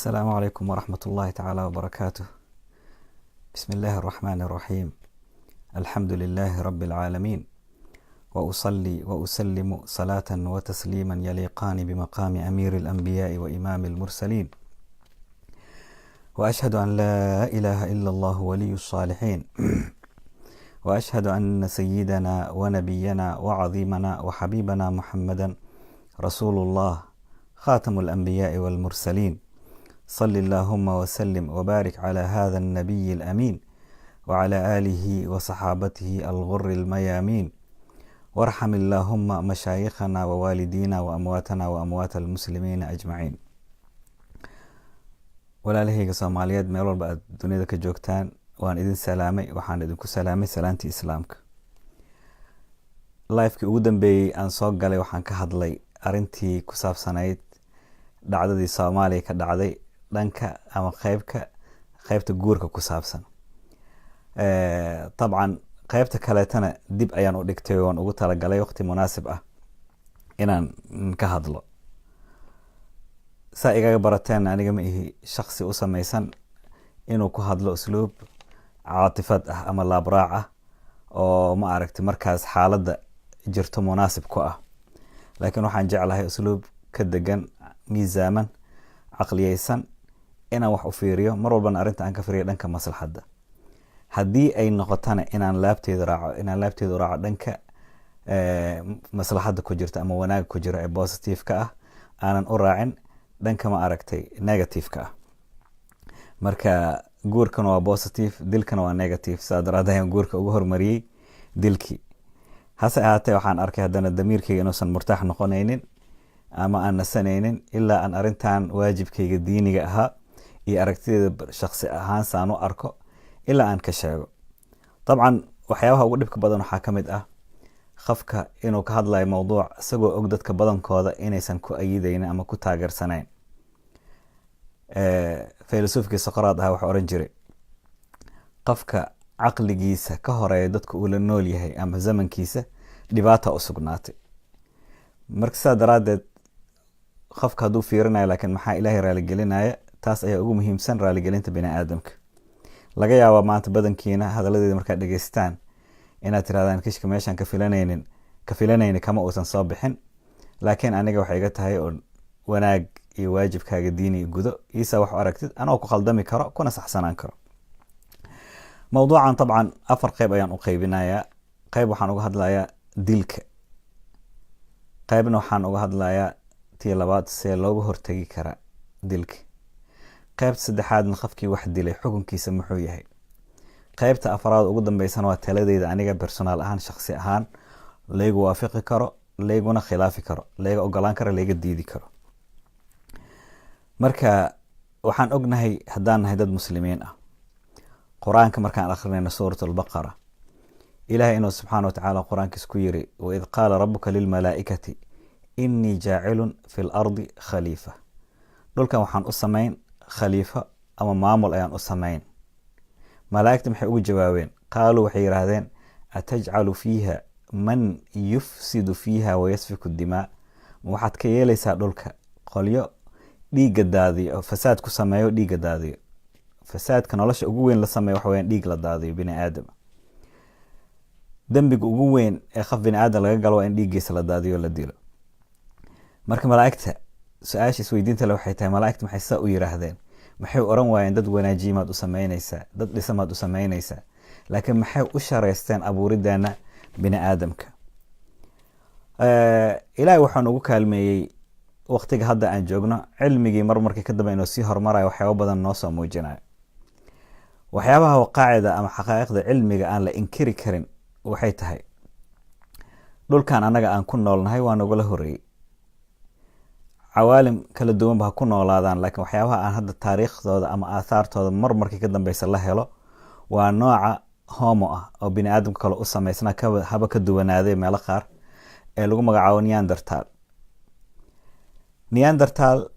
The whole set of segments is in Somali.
السلام عليكم ورحمة الله تعالى وبركاته. بسم الله الرحمن الرحيم. الحمد لله رب العالمين، وأصلي وأسلم صلاة وتسليما يليقان بمقام أمير الأنبياء وإمام المرسلين، وأشهد أن لا إله إلا الله ولي الصالحين، وأشهد أن سيدنا ونبينا وعظيمنا وحبيبنا محمدا رسول الله خاتم الأنبياء والمرسلين. صل اللهم وسلم وبارك على هذا النبي الأمين وعلى آله وصحابته الغر الميامين، وارحم اللهم مشايخنا ووالدينا وأمواتنا وأموات المسلمين أجمعين. walaalahayga Soomaaliyeed meel walba aad dunida ka joogtaan waan idin salaamay. waxaan idinku salaamay salaantii islaamka. live-kii ugu dambeeyay aan soo galay waxaan ka hadlay arintii ku saabsanayd dhacdadii Soomaaliya ka dhacday dhanka ama qaybta guurka ku saabsan. طبعا qaybta kaleetana dib ayaan u dhigtay oo aan ugu talagalay waqti munaasib ah inaan ka hadlo. saa igaga barateen aniga ma ihi shakhsi u samaysan inuu ku hadlo usluub caatifad ah ama laabraac ah oo ma aragtay markaas xaaladda jirto munaasib ku ah, laakiin waxaan jeclahay usluub ka degan, miisaaman, caqliyeysan, inaan wax u fiiriyo mar walbana arrinta aan ka fiiriyo dhanka maslaxadda. haddii ay noqotana inaan laabteedu raaco dhanka maslaxadda ku jirta ama wanaag ku jira ee positive-ka ah, aanan u raacin dhanka ma aragtay negative-ka ah. marka guurkan waa positive, dilkan waa negative. saa daraaddeed ayaan guurka ugu hormariyey dilkii. hase ahaatee waxaan arkay haddana damiirkayga inuusan murtaax noqonaynin ama aan nasanaynin ilaa aan arrintan waajibkayga diiniga ahaa iyo aragtideeda shakhsi ahaan saan u arko ilaa aan ka sheego. dabcan waxyaabaha ugu dhibka badan waxaa ka mid ah qofka inuu ka hadlayo mowduuc isagoo og dadka badankooda inaysan ku ayidaynin ama ku taageersanayn. filosoofkii Socrates ah wuxuu oran jiray qofka caqligiisa ka horeeya dadka uu la nool yahay ama zamankiisa dhibaata u sugnaatay. marka saa daraaddeed qofka hadduu fiirinayo laakiin maxaa ilaahay raaligelinaya, taas ayaa ugu muhiimsan raaligelinta bini aadamka. laga yaabaa maanta badankiina hadaladeeda markaad dhegeystaan inaad tirahdaan kishka meeshaan ka filanayni kama uusan soo bixin, laakiin aniga waxay iga tahay oo wanaag iyo waajibkaaga diini gudo iisa wax u aragtid anoo ku khaldami karo kuna saxsanaan karo. mowduucan dabcan 4 qayb ayaan u qaybinayaa. qayb waxaan uga hadlayaa dilka, qaybna waxaan uga hadlayaa tii labaad see looga hortagi kara dilka, qaybta saddexaadna qofkii wax dilay xukunkiisa muxuu yahay, qaybta afraad ugu dambeysana waa taladeyda aniga personaal ahaan, shakhsi ahaan laygu waafaqi karo, layguna khilaafi karo, layga ogolaan karo, layga diidi karo. marka waxaan ognahay haddaan nahay dad muslimiin ah, qur-aanka markaan akhrinayno suuratul baqara, ilaahay inuu subxaana watacaala qur-aankiis ku yiri waid qaala rabuka lilmalaa'ikati innii jaacilun fi lardi khaliifa. dhulkan waxaan u samayn khaliifo ama maamul ayaan u samayn. malaa'igta maxay ugu jawaabeen? qaaluu waxay yidhaahdeen atajcalu fiiha man yufsidu fiiha wayasfiku dimaa, ma waxaad ka yeelaysaa dhulka qolyo dhiigga daadiyo, fasaad ku sameeyo, dhiigga daadiyo. fasaadka nolosha ugu weyn la sameeyo waxa weyaan dhiig la daadiyo bini aadam. dembiga ugu weyn ee qof bini aadam laga galo waa in dhiiggiisa la daadiyo, la dilo. marka malaa'igta su-aasha isweydiinta le waxay tahay, malaa'igta maxay saa u yiraahdeen? maxay oran waayeen dad wanaajimaad u samaynaysaa, dad dhisamaad u samaynaysaa, laakiin maxay u shareysteen abuurideena bini aadamka? ilaahay waxaan ugu kaalmeeyey waqtiga hadda aan joogno, cilmigii marmarkii ka dambe inuu sii horumarayo waxyaaba badan noo soo muujinayo. waxyaabaha waqaacida ama xaqaa'iqda cilmiga aan la inkiri karin waxay tahay dhulkan annaga aan ku noolnahay waa nagula horeeyey. cawaalim kala duwanba ha ku noolaadaan, laakiin waxyaabaha aan hadda taariikhdooda ama aahaartooda marmarkii ka dambeysa la helo waa nooca homo ah oo bini aadamka kale u samaysnaa haba ka duwanaaday meelo qaar, ee lagu magacaabo neandertal. neandertal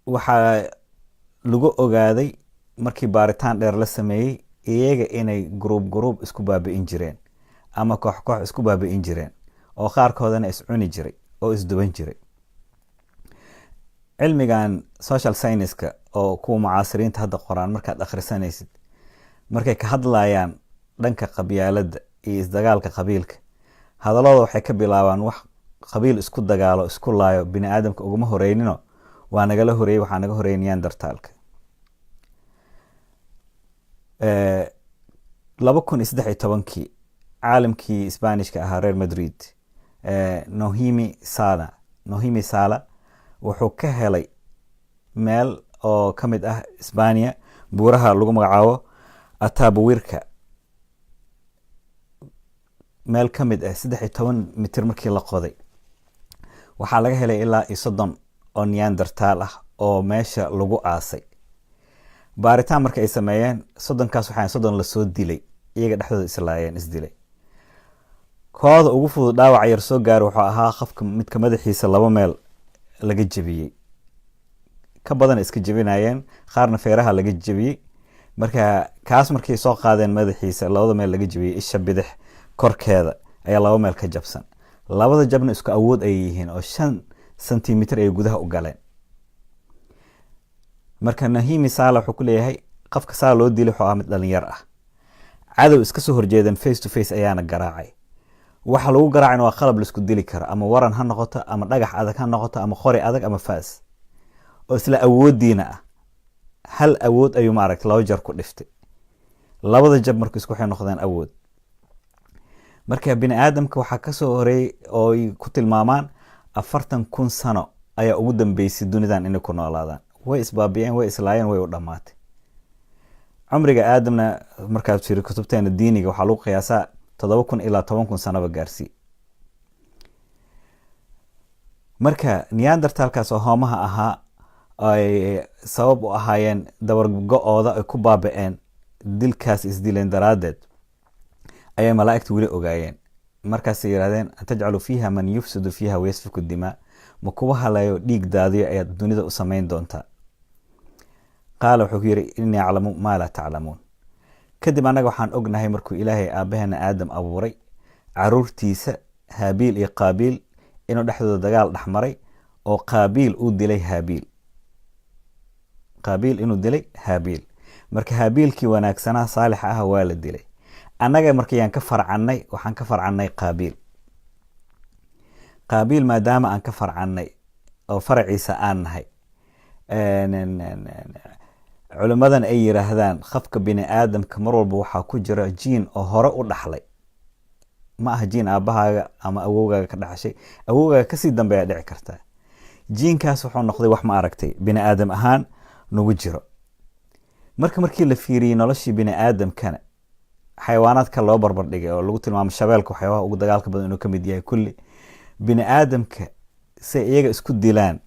waxaa lagu ogaaday markii baaritaan dheer la sameeyey iyaga inay gruub isku baabi'in jireen ama koox isku baabi'in jireen, oo qaarkoodana is cuni jiray oo isduban jiray. cilmigan social science-ka oo kuwa mucaasiriinta hadda qoraan markaad akhrisanaysid markay ka hadlayaan dhanka qabyaaladda iyo isdagaalka qabiilka, hadalladooda waxay ka bilaabaan wax qabiil isku dagaalo isku laayo bini aadamka uguma horeynino, waa nagala horeeyey, waxaa naga horeeyay neandertalka. 2013 caalamkii isbaanishka ahaa reer Madrid, Nohimi Sala wuxuu ka helay meel oo ka mid ah Isbaaniya, buuraha lagu magacaabo Atabuirka, meel ka mid ah 13 mitir markii la qoday waxaa laga helay ilaa 30 oo neandertal ah oo meesha lagu aasay. baaritaan marka ay sameeyeen 30kaas waxaa 30 la soo dilay, iyaga dhexdooda islaayeen isdilay. kooda ugu fudud dhaawac yar soo gaar wuxuu ahaa qofka midka madaxiisa 2 meel laga jabiyey, ka badan iska jabinayeen, qaarna feeraha laga jabiyey. marka kaas markay soo qaadeen madaxiisa 2 meel laga jabiyey, isha bidix korkeeda ayaa 2 meel ka jabsan. labada jabna isku awood ay yihiin oo 5 sentimitir ay gudaha u galeen. marka Nohimi Sala wuxuu ku leeyahay qofka saa loo dilay wuxuu ahaa mid dhalinyar ah, cadow iska soo horjeedan face to face ayaana garaacay. waxa lagu garaacayna waa qalab la isku dili karo, ama waran ha noqoto, ama dhagax adag ha noqoto, ama qori adag, ama faas, oo isla awoodiina ah. hal awood ayuu maaragtay 2 jar ku dhiftay, labada jab markii isku waxay noqdeen awood. marka bini aadamka waxaa ka soo horeeyay oo ay ku tilmaamaan 40,000 sano ayaa ugu dambeysay dunidan inay ku noolaadaan. way isbaabiyeen, way islaayeen, way u dhamaatay. cumriga aadamna markaad fiiriso kutubteena diiniga waxaa lagu qiyaasaa 7,000 ilaa 10,000 sanaba gaarsii. marka neandertalkaas oo hoomaha ahaa ay sabab u ahaayeen dabargo-ooda ay ku baaba'een dilkaas isdileen daraadeed ayay malaa'igta weli ogaayeen. markaasay yidhahdeen atajcalu fiiha man yufsidu fiiha wayasfiku dimaa, ma kuwa halayo dhiig daadiyo ayaad dunida u samayn doontaa. qaala wuxuu ku yidhi innii aclamu maa laa taclamuun. kadib annaga waxaan ognahay markuu ilaahay aabbaheena aadam abuuray caruurtiisa haabiil iyo qaabiil inuu dhexdooda dagaal dhex maray oo qaabiil uu dilay haabiil, qaabiil inuu dilay haabiil. marka haabiilkii wanaagsanaa saalixa ah waa la dilay. annaga markayaan ka farcannay, waxaan ka farcannay qaabiil. qaabiil maadaama aan ka farcannay oo faraciisa aan nahay, culimmadan ay yiraahdaan qofka bini aadamka mar walba waxaa ku jira jiin oo hore u dhaxlay, ma aha jiin aabbahaaga ama awowgaaga ka dhaxashay, awowgaaga kasii dambeeyaa dhici kartaa. jiinkaas wuxuu noqday wax ma aragtay bini aadam ahaan nagu jiro. markii la fiiriyey noloshii bini aadamkana xayawaanaadka loo barbar dhigay oo lagu tilmaamo shabeelka waxyaabaha ugu dagaalka badan inuu ka mid yahay, kulli bini aadamka si iyaga isku dilaan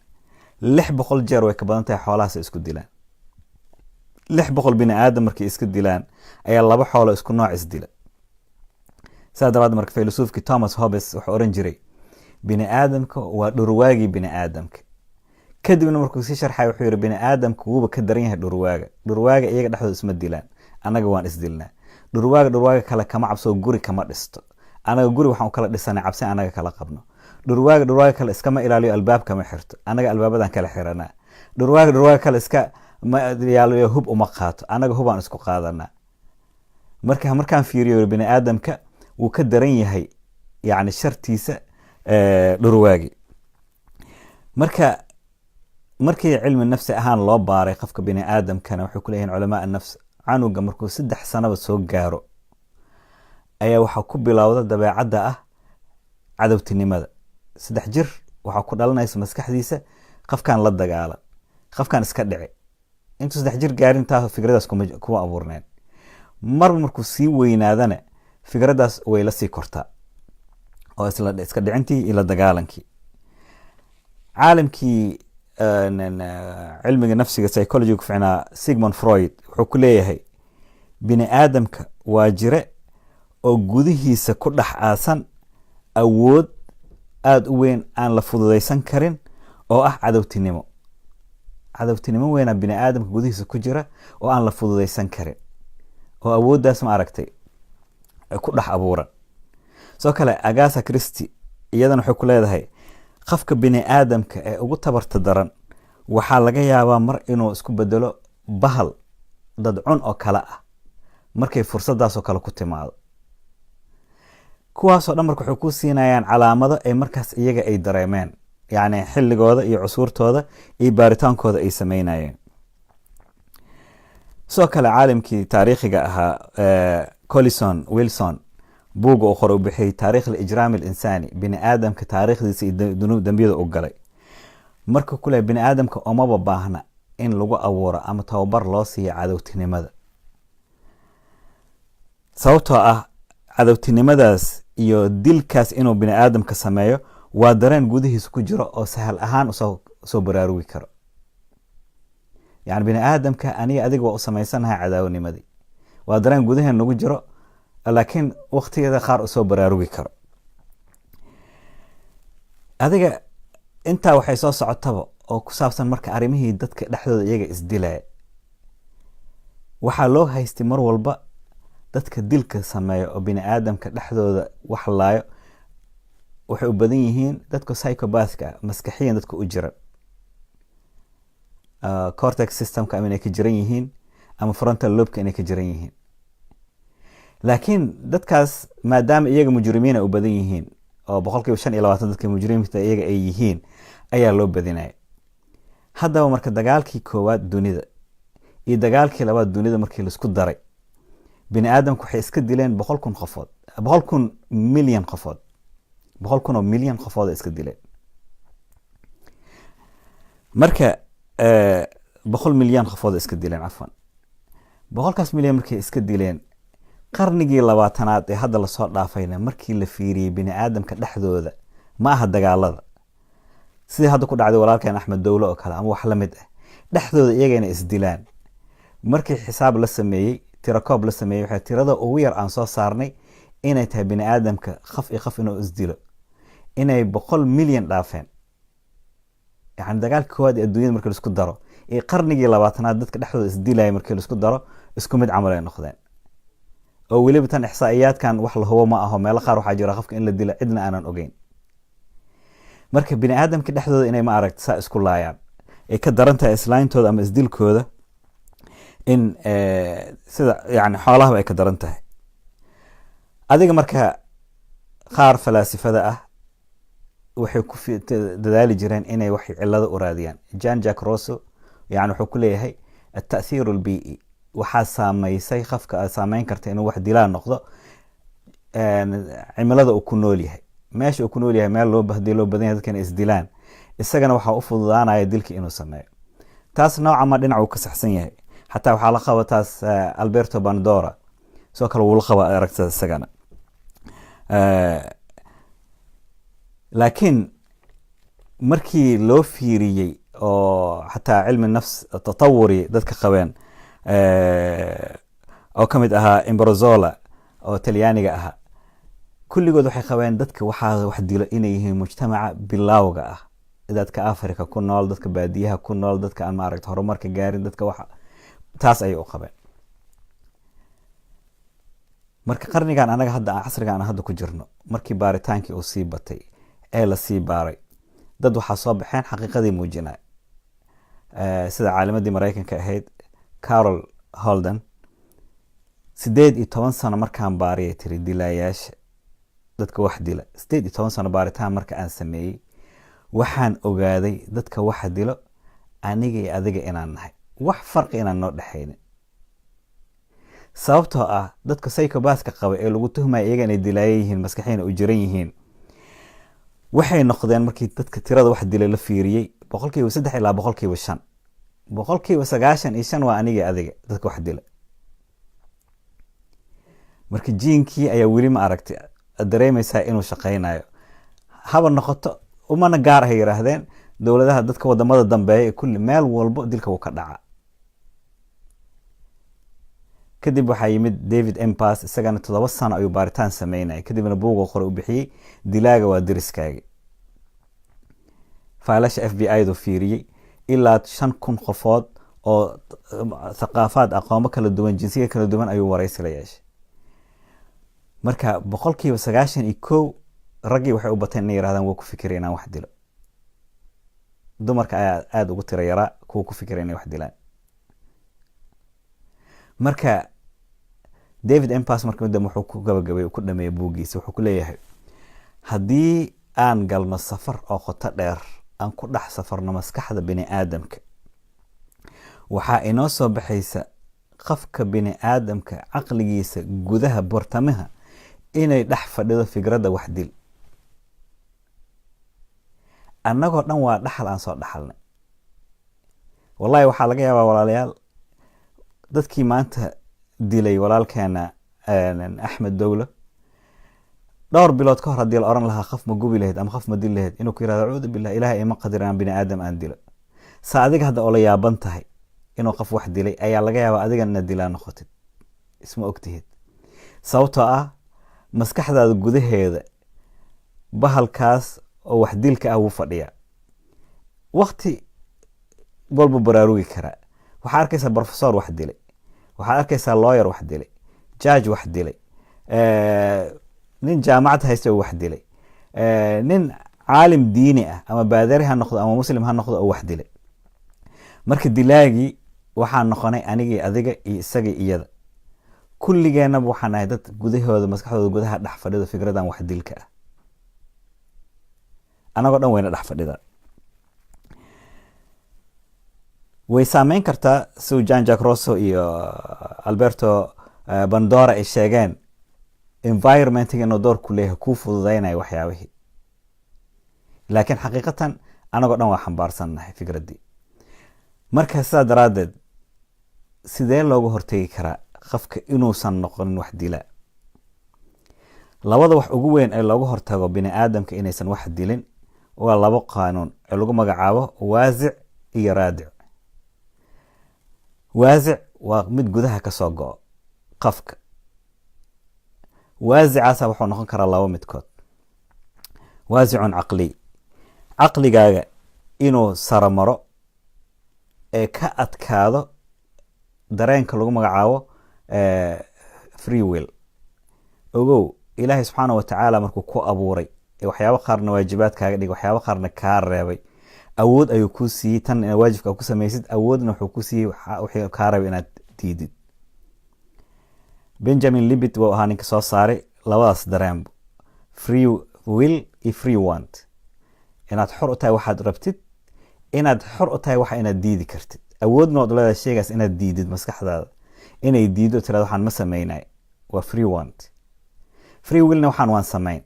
600 jeer way ka badan tahay xoolahaas isku dilaan. 600 bini aadam markay iska dilaan ayaa 2 xoolo isku nooc isdila. saa daraaddeed marka filosoofkii Thomas Hobbes wuxuu oran jiray bini aadamka waa dhurwaagii bini aadamka. kadibna markuu si sharxay wuxuu yiri bini aadamka wuuba ka daran yahay dhurwaaga iyaga dhexdooda isma dilaan, anaga waan isdilnaa. dhurwaaga kale kama cabso, guri kama dhisto. anaga guri waxaan u kala dhisanay cabsi anaga kala qabno. dhurwaaga kale iskama ilaaliyo, albaab kama xirto, anaga albaabadan kala xiranaa. dhurwaaga kale iska ma yaalo hub uma qaato, anaga hubaan isku qaadanaa. markaan fiiriyo bini aadamka wuu ka daran yahay yani shartiisa dhurwaagi. markii cilmi nafsi ahaan loo baaray qofka bini aadamkana waxay ku leeyihiin culamaa nafs, canuga markuu 3 sanaba soo gaaro ayaa waxaa ku bilowda dabeecadda ah cadowtinimada. 3 jir waxaa ku dhalanaysa maskaxdiisa qofkan la dagaala, qofkan iska dhici. intuu 3 jir gaarin taa fikradaas kuma abuurneen. markuu sii weynaadana fikradaas way la sii kortaa oo iska dhicintii ila dagaalankii. caalamkii cilmiga nafsiga psychology ku ficnaa Sigmund Freud wuxuu ku leeyahay bini aadamka waa jire oo gudihiisa ku dhex aasan awood aad u weyn aan la fududaysan karin oo ah cadowtinimo. cadowtinimo weyn bini aadamka gudihiisa ku jira oo aan la fududaysan karin, oo awooddaas ma aragtay ku dhex abuuran. soo kale Agatha Christie iyadana waxay ku leedahay qofka bini aadamka ee ugu tabarta daran waxaa laga yaabaa mar inuu isku bedelo bahal dad cun oo kale ah markay fursadaasoo kale ku timaado. kuwaasoo dhan marka waxay ku siinayaan calaamado ay markaas iyaga ay dareemeen, yacni xilligooda iyo cusuurtooda iyo baaritaankooda ay sameynayeen. sidoo kale caalimkii taariikhiga ahaa Collison Wilson buuga uu qor u bixiyay taariikh al-ijraam al-insani, bini aadamka taariikhdiisa iyo dambiyada u galay. marka kule bini aadamka umaba baahna in lagu abuuro ama tababar loo siiyo cadowtinimada, sababtoo ah cadowtinimadaas iyo dilkaas inuu bini aadamka sameeyo waa dareen gudihiisa ku jiro oo sahal ahaan soo baraarugi karo. yani bini aadamka aniga adiga waa u samaysanahay cadaawanimadii, waa dareen gudaheen nagu jiro laakiin waqtigeeda qaar usoo baraarugi karo. adiga intaa waxay soo socotaba oo ku saabsan marka arrimihii dadka dhexdooda iyaga isdilaya. waxaa loo haystay mar walba dadka dilka sameeya oo bini aadamka dhexdooda wax laayo waxay u badan yihiin dadka psychopathka, maskaxiyan dadka u jira, cortex systemka inay ka jiran yihiin ama frontal lobeka inay ka jiran yihiin. laakiin dadkaas maadaama iyaga mujrimiina u badan yihiin oo 25% dadka mujrimiinta iyaga ay yihiin ayaa loo badinaya. haddaba marka dagaalkii koowaad dunida iyo dagaalkii labaad dunida markii laisku daray, bini aadamku waxay iska dileen 100,000 qofood, 100,000 milyan qofood, 100,000 milyan qofood ay iska dileen. marka 100 milyan qofood iska dileen, cafwan 100kaas milyan markay iska dileen, qarnigii 20aad ee hadda lasoo dhaafayna markii la fiiriyey bini aadamka dhexdooda ma aha dagaalada sidii hadda ku dhacday walaalkeen Axmed Dowlo oo kale ama wax la mid ah, dhexdooda iyagana isdilaan. markii xisaab la sameeyey, tirakoob la sameeyey, waxay tirada ugu yar aan soo saarnay inay tahay bini aadamka qaf inuu isdilo inay 100 milyan dhaafeen. yani dagaalkii koowaad ee adduunyada markii laisku daro ee qarnigii 20aad dadka dhexdooda isdilaya markii laisku daro isku mid camal ay noqdeen. oo weliba tan ixsaa'iyaadkan wax la hubo ma aho, meelo qaar waxaa jira qofka in la dilo cidna aanan ogeyn. marka bini aadamka dhexdooda inay ma aragta saa isku laayaan ay ka daran tahay islaayntooda ama isdilkooda in sida yani xoolahaba ay ka daran tahay. adiga marka qaar falaasifada ah waxay ku dadaali jireen inay wax cilado u raadiyaan. Jean-Jacques Rousseau yani wuxuu ku leeyahay at-ta'thiir al-bi'i, waxaa saameysay qofka saameyn karta inuu wax dilaa noqdo cimilada uu ku nool yahay. meesha uu ku nool yahay meel loo badan yahay dadkan isdilaan, isagana waxaa u fududaanaya dilka inuu sameeyo. taas nooca ma dhinac uu ka saxsan yahay. xataa waxaa la qaba taas Alberto Bandora soo kale wuu la qaba aragtada isagana. laakiin markii loo fiiriyey oo xataa cilmi nafs tatawuri dadka qabeen oo ka mid ahaa Imbrozola oo talyaaniga ahaa, kulligood waxay qabeen dadka waxaa wax dilo inay yihiin mujtamaca bilowga ah, dadka Afrika ku nool, dadka baadiyaha ku nool, dadka aan maaragta horumarka gaarin, dadka waxa taas ayay u qabeen. marka qarnigan anaga hadda casrigan hadda ku jirno, markii baaritaankii uu sii batay ee la sii baaray, dad waxaa soo baxeen xaqiiqadii muujinaya. sida caalimadii Mareykanka ahayd Carol Holden 18 sano markaan baariyay tiri dilaayaasha dadka wax dila, 18 sano baaritaan marka aan sameeyey waxaan ogaaday dadka wax dilo aniga iyo adiga inaan nahay, wax farqi inaan noo dhaxaynin. sababtoo ah dadka psychopathka qaba ee lagu tuhmaya iyaga inay dilaayo yihiin, maskaxiina u jiran yihiin, waxay noqdeen markii dadka tirada wax dilay la fiiriyey 3% ilaa 5%. 95% waa aniga adiga dadka wax dila. marka jiinkii ayaa weli ma aragtay dareemaysaa inuu shaqaynayo. haba noqoto umana gaar ah yiraahdeen dowladaha dadka wadamada dambeeya kulli meel walbo dilka uu ka dhaca. kadib waxaa yimid David Empas, isagana 7 sano ayuu baaritaan sameynayay, kadibna buug qor u bixiyay dilaaga waa diriskaaga. faalasha FBI du fiiriyay ilaa 5,000 qofood oo thaqaafaad aqoon kala duwan, jinsiga kala duwan ayuu wareysi la yeeshay. marka 91% raggii waxay u bateen inay yiraahdaan waa ku fikireen inaan wax dilo. dumarka ayaa aada ugu tira yaraa kuwa ku fikira inay wax dilaan. marka David Empas marka midda wuxuu ku gabagabay ku dhameeyay buugiisa, wuxuu ku leeyahay haddii aan galno safar oo qoto dheer aan ku dhex safarno maskaxda bini aadamka, waxaa inoo soo baxaysa qofka bini aadamka caqligiisa gudaha bartamaha inay dhex fadhido fikradda wax dil. annagoo dhan waa dhaxal aan soo dhaxalnay. wallahi waxaa laga yaabaa walaalayaal dadkii maanta dilay walaalkeena Axmed Dowlo dhowr bilood ka hor haddii la oran lahaa qof ma gubi lahayd ama qof ma dil lahayd, inuu ku yirahdo acuudu billah, ilaahay ima qadir aan bini aadam aan dilo. saa adiga hadda oo la yaaban tahay inuu qof wax dilay ayaa laga yaabaa adigana dilaa noqotid, isma ogtihid. sababtoo ah maskaxdaada gudaheeda bahalkaas oo wax dilka ah wuu fadhiyaa. waqti walba baraarugi karaa. waxaa arkaysaa professor wax dilay, waxaad arkaysaa lawyer wax dilay, judge wax dilay, nin jaamacad haysta oo wax dilay, nin caalim diini ah ama baadari ha noqdo ama muslim ha noqdo oo wax dilay. marka dilaagii waxaan noqonay anigii adiga iyo isagii iyada. kulligeenaba waxaan nahay dad gudahooda maskaxdooda gudaha dhex fadhido fikradan wax dilka ah. anagoo dhan wayna dhex fadhidaa. way saameyn kartaa sida Jean Jacques Rousseau iyo Alberto Bandura ay sheegeen environment-ga inuu door ku leeyahay kuu fududaynayo waxyaabihii. laakiin xaqiiqatan anagoo dhan waa xambaarsannahay fikraddii. marka sidaa daraaddeed sidee looga hortegi karaa qofka inuusan noqonin wax dila? labada wax ugu weyn ee looga hortago bini aadamka inaysan wax dilin waa labo qaanuun ee lagu magacaabo waasic iyo raadic. waasic waa mid gudaha ka soo go'o qofka. waasicaasa wuxuu noqon karaa laba midkood. waasicun caqli, caqligaaga inuu saramaro ee ka adkaado dareenka lagu magacaabo free will. ogow ilaahay subxaana wa tacaala markuu ku abuuray ee waxyaabo qaarna waajibaad kaaga dhigay, waxyaabo qaarna kaa reebay, awood ayuu ku siiyey tan inaad waajibka ku samaysid, awoodna wuxuu ku siiyey wixii kaa reebay inaad diidid. Benjamin Libet wuu ahaa ninka soo saaray labadaas dareenbo, free will iyo free want. inaad xor u tahay waxaad rabtid, inaad xor u tahay waxa inaad diidi kartid. awoodna waad leedahay shaygaas inaad diidid maskaxdaada inay diido tirada waxaan ma sameynay, waa free want. free willna waxaan waan samayn.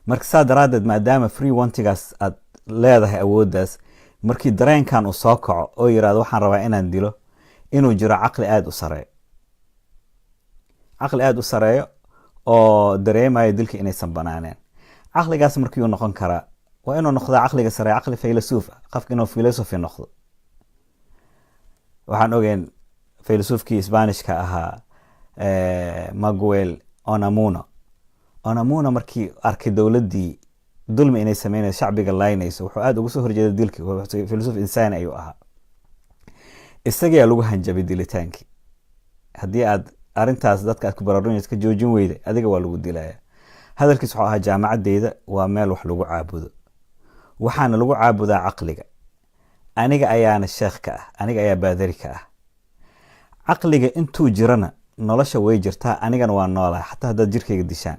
marka saa daraaddeed maadaama free wantigaas aad leedahay awooddaas, markii dareenkan uu soo kaco oo yiraahdo waxaan rabaa inaan dilo, inuu jiro caqli aada u sareeyo. caqli aada u sareeyo oo dareemayo dilka inaysan banaaneen. caqligaas markii uu noqon karaa waa inuu noqdaa caqliga sareeyo caqli filosof ah, qofka inuu philosophy noqdo. waxaan ogeyn filosofkii Isbaanishka ahaa Miguel Unamuno markii arkay dowladdii dulmi inay sameynayso, shacbiga laynayso, wuxuu aada ugu soo horjeeday dilkii. filosof insaan ayuu ahaa. isagaa lagu hanjabay dilitaankii. haddii aad arintaas dadka aad ku baraarunaysa ka joojin weyda, adiga waa lagu dilaya. hadalkiis wuxuu ahaa jaamacadeyda waa meel wax lagu caabudo, waxaana lagu caabudaa caqliga. aniga ayaana sheekh ka ah, aniga ayaa baadari ka ah. caqliga intuu jirana nolosha way jirtaa, anigana waa noolahay xataa haddaad jirkayga dishaan.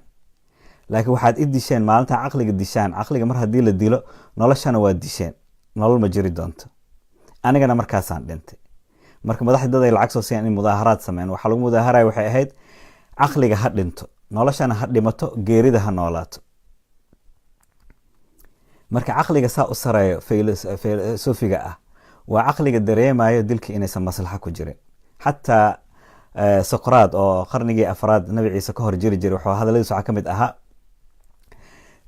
laakiin waxaad i disheen maalinta caqliga dishaan. caqliga mar haddii la dilo noloshana waa disheen, nolol ma jiri doonto. anigana markaasaan dhintay. marka madaxda dad ay lacag soo siiyaan in mudaaharaad sameyn, waxaa lagu mudaaharaya waxay ahayd caqliga ha dhinto, noloshana ha dhimato, geerida ha noolaato. marka caqliga saa u sareeyo filosofiga ah waa caqliga dareemayo dilka inaysan maslaxa ku jirin. xataa Socrates oo qarnigii afraad nabi ciise ka hor jiri jiray, wuxuu hadalladiisa waxaa ka mid ahaa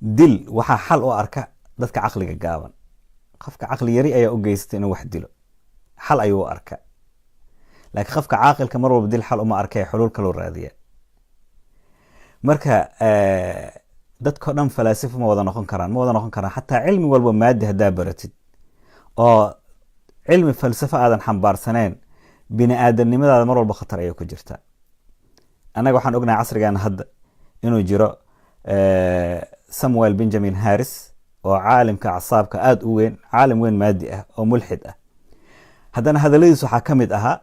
dil waxaa xal u arka dadka caqliga gaaban. qofka caqli yari ayaa u geystay inuu wax dilo, xal ayuu u arka. laakiin qofka caaqilka mar walba dil xal uma arkay, xuluul kaloo raadiya. marka dadko dhan falaasifo ma wada noqon karaan. xataa cilmi walba maadi haddaa baratid oo cilmi falsafo aadan xambaarsaneen, bini aadamnimadaada mar walba khatar ayay ku jirtaa. annaga waxaan ognahay casrigan hadda inuu jiro Samuel Benjamin Harris oo caalimka acsaabka aada u weyn, caalim weyn maadi ah oo mulxid ah. haddana hadaladiis waxaa ka mid ahaa,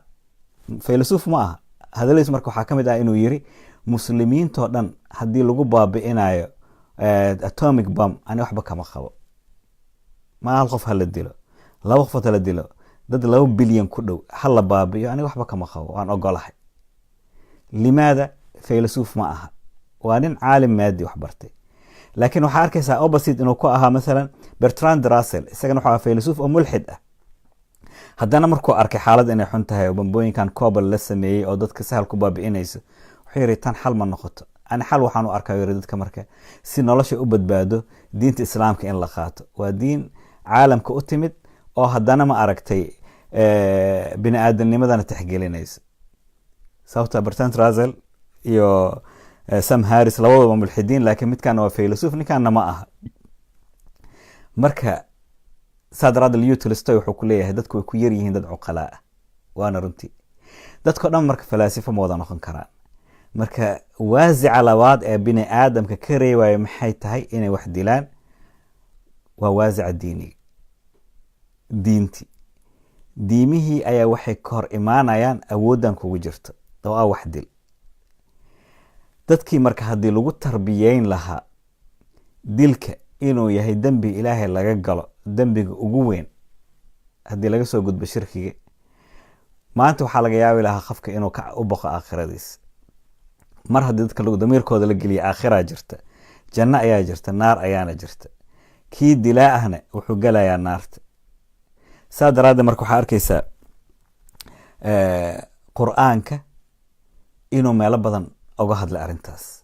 faylasuuf ma aha, hadaladiis marka waxaa ka mid ah inuu yiri muslimiintoo dhan haddii lagu baabi'inayo atomic bomb ani waxba kama qabo. ma hal qof hala dilo, 2 qofood hala dilo, dad 2 bilyan ku dhow hala baabi'iyo ani waxba kama qabo, waan ogolahay. limaada? faylasuuf ma aha, waa nin caalim maadi wax bartay. laakiin waxaa arkaysaa opposite inuu ku ahaa masalan Bertrand Russell, isagana wuxuu ahaa faylasuuf oo mulxid ah. haddana markuu arkay xaaladda inay xun tahay oo bambooyinkan cobal la sameeyey oo dadka sahal ku baabi'inayso, wuxuu yiri tan xal ma noqoto. ani xal waxaan u arkaa yiri dadka marka si nolosha u badbaado diinta islaamka in la qaato. waa diin caalamka u timid oo haddana ma aragtay bini aadamnimadana tixgelinayso. sababta Bertrand Russell iyo Sam Harris labadaba mulxidiin, laakiin midkaana waa faylasuuf, ninkaana ma aha. marka sadrad Leo Tolstoy wuxuu ku leeyahay dadku way ku yar yihiin dad cuqalaa ah, waana runtii. dadka dhan marka falaasifo ma wada noqon karaan. marka waasica labaad ee bini aadamka ka reewayo maxay tahay inay wax dilaan? waa waasica diiniga, diinti. diimihii ayaa waxay ka hor imaanayaan awooddan kugu jirto oo ah wax dil. dadkii marka haddii lagu tarbiyeyn lahaa dilka inuu yahay dembi ilaahay laga galo, dembiga ugu weyn, haddii laga soo gudbo shirkiga, maanta waxaa laga yaabi lahaa qofka inuu ka u boqo aakhiradiis. mar haddii dadka damiirkooda la geliya aakhiraa jirta, janno ayaa jirta, naar ayaana jirta. kii dilaa ahna wuxuu gelayaa naarta. saa daraaddeed marka waxaa arkaysaa qur-aanka inuu meelo badan uga hadlay arrintaas.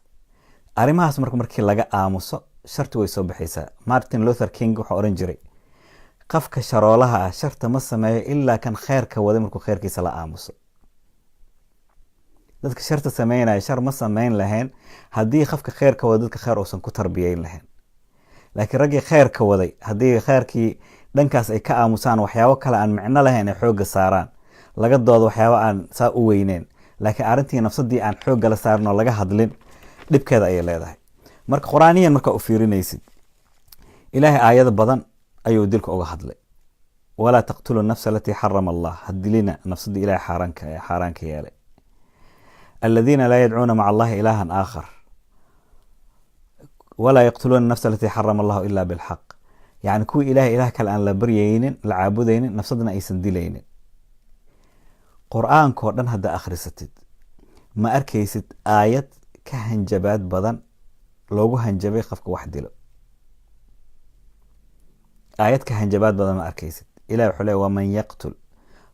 arrimahaas markii laga aamuso sharti way soo baxaysaa. Martin Luther King wuxuu oran jiray qofka sharoolaha ah sharta ma sameeyo ilaa kan khayrka wada markuu khayrkiisa la aamuso. dadka sharta sameynaya shar ma sameyn lahayn haddii qofka khayrka wada dadka khayr uusan ku tarbiyeyn lahayn. laakiin raggii khayrka waday haddii khayrkii dhankaas ay ka aamusaan, waxyaabo kale aan micno lahayn ay xoogga saaraan, laga doodo waxyaabo aan saa u weyneen, laakiin arrintii nafsadii aan xoogga la saarin oo laga hadlin, dhibkeeda ayay leedahay. marka quraaniyan markaa u fiirinaysid, ilaahay aayado badan ayuu dilka uga hadlay. walaa taqtulu nafsa alatii xarama allah, hadilina nafsadii ilahay xaaraanka yeelay. aladiina laa yadcuuna maca allahi ilaahan aakhar walaa yaqtuluuna nafsa alatii xarama allahu ila bilxaq. yani kuwii ilaah kale aan la baryaynin, la caabudaynin, nafsadna aysan dilaynin. qur-aankoo dhan haddaa akhrisatid ma arkaysid aayad ka hanjabaad badan loogu hanjabay qofka wax dilo. aayad ka hanjabaad badan ma arkaysid. ilahi wuxuu leeyahy waman yaqtul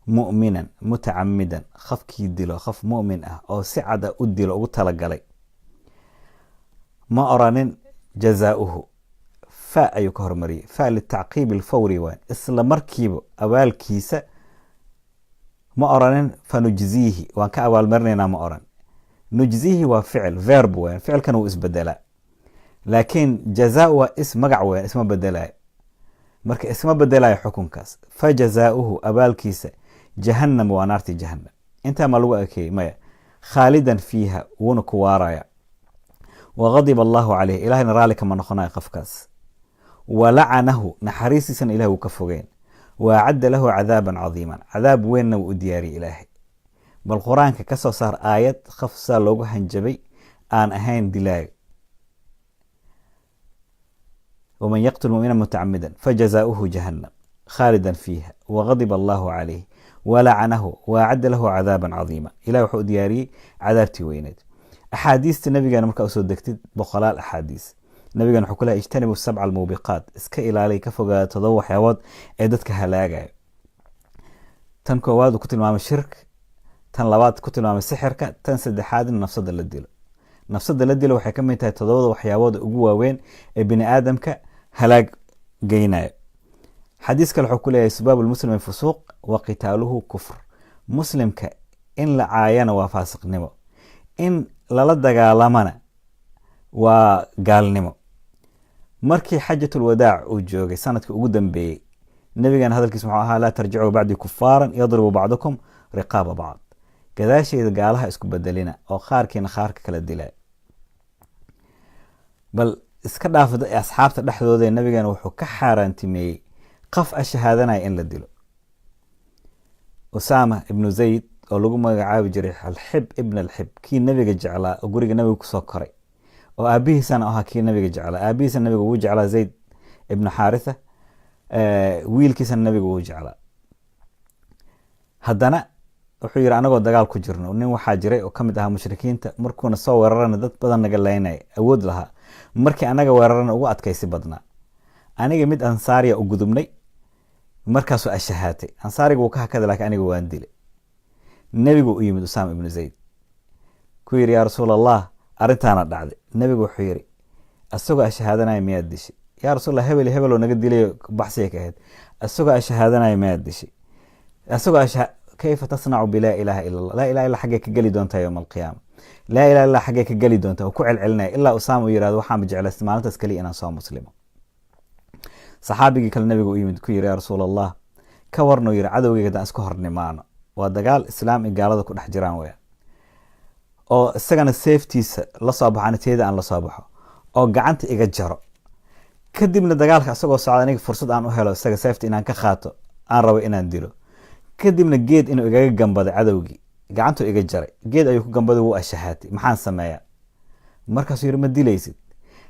mu'minan mutacamidan, qofkii dilo qof mu'min ah oo si cada u dilo ugu talagalay, ma oranin jazaauhu, fa ayuu ka hormariyay. fa litacqiib alfawri waan, isla markiiba abaalkiisa ma oranin fanujziihi, waan ka abaalmarinaynaa ma oran. nujziihi waa ficil, verb waan, ficilkan wuu isbedelaa. laakiin jazaa waa magac weyn, isma bedelayo. marka isma bedelayo xukunkaas. fa jazaauhu, abaalkiisa jahannam, waa naarti jahannam. intaa ma lagu ekeeyey? maya. khaalidan fiiha, wuuna ku waaraya. waqadiba allahu caleyh, ilahayna raalli kama noqonayo qofkaas. walacanahu, naxariistiisana ilahay wuu ka fogeen. waacadda lahu cadaaban cadiiman, cadaab weynna wuu u diyaariyey ilaahay. bal qur-aanka ka soo saar aayad qof saa loogu hanjabay aan ahayn dilaaga. waman yaqtul mumina mutacamidan fajazaauhu jahannam khaalidan fiiha waqadiba allahu calayh walacanahu waacadda lahu cadaaban cadiima. ilahi wuxuu u diyaariyey cadaabtii weyneed. axaadiista nabigana markaa usoo degtid boqolaal axaadiis. nabigan wuxuu ku lehay ijtanibu 7 almuubiqaat, iska ilaaliy, ka fogaada 7 waxyaabood ee dadka halaagayo. tan koowaad ku tilmaamay shirk, tan labaad ku tilmaamay sixirka, tan saddexaadna nafsada la dilo. nafsada la dilo waxay ka mid tahay 7 waxyaabood ugu waaweyn ee bini aadamka halaag geynayo. xadiis kale wuxuu ku leeyahay subaabu lmuslimi fusuuq wa qitaaluhu kufr. muslimka in la caayana waa faasiqnimo, in lala dagaalamana waa gaalnimo. markii xajatul wadaac uu joogay sanadkii ugu dambeeyey, nabigana hadalkiisa wuxuu ahaa laa tarjicuu bacdii kufaaran yadribu bacdukum riqaaba bacd. gadaasheeda gaalaha isku bedelina oo qaarkiina qaarka kala dilaa. bal iska dhaafda ee asxaabta dhexdooda nabigeena wuxuu ka xaaraantimeeyey qof ashahaadanaya in la dilo. Usaama ibnu Zayd oo lagu magacaabi jiray alxib ibn alxib, kii nabiga jeclaa oo guriga nabiga kusoo koray, oo aabihiisana ahaa kii nabiga jeclaa. aabihiisa nabiga wuu jeclaa Zayd ibnu Xaaritha, wiilkiisana nabiga wuu jeclaa. haddana wuxuu yidhi anagoo dagaal ku jirno, nin waxaa jiray oo kamid ahaa mushrikiinta, markuuna soo weerarana dad badan naga laynaya, awood lahaa. markii anaga weerarana ugu adkaysi badnaa, aniga mid ansaariya u gudubnay, markaasuu ashahaatay. ansaariga wuu ka hakaday, laakiin aniga waan dilay. nebigu u yimid Usaama ibnu Zayd, ku yidhi yaa rasuul allah, arrintaana dhacday. nebigu wuxuu yidhi asagoo ashahaadanaya miyaad dishay? yaa rasuul allah, hebeloo naga dilayo baxsiya ka ahayd. asagoo ashahaadanaya miyaad dishay? asagoo kayfa tasnacu bilaa ilaaha ila allah, laa ilaha illa xaggee ka geli doontaa yowma alqiyaama, laa ilaha illa xaggee ka geli doontaa. ku celcelinaya ilaa Usaama uu yidhahdo waxaan jeclaystay maalintaas kaliya inaan soo muslimo. saxaabigii kale nabiga u yimid, ku yidhi yaa rasuul allah, ka warnuu yidhi cadowgeyga haddaan iska hor nimaano, waa dagaal islaam iyo gaalada ku dhex jiraan weya, oo isagana seeftiisa la soo baxo aniteeda aan la soo baxo, oo gacanta iga jaro, kadibna dagaalka isagoo socda aniga fursad aan u helo isaga seefta inaan ka qaato, aan rabo inaan dilo, kadibna geed inuu igaga gambaday cadowgii, gacantuu iga jaray, geed ayuu ku gambaday, wuu ashahaatay, maxaan sameeyaa? markaasuu yidhi ma dilaysid.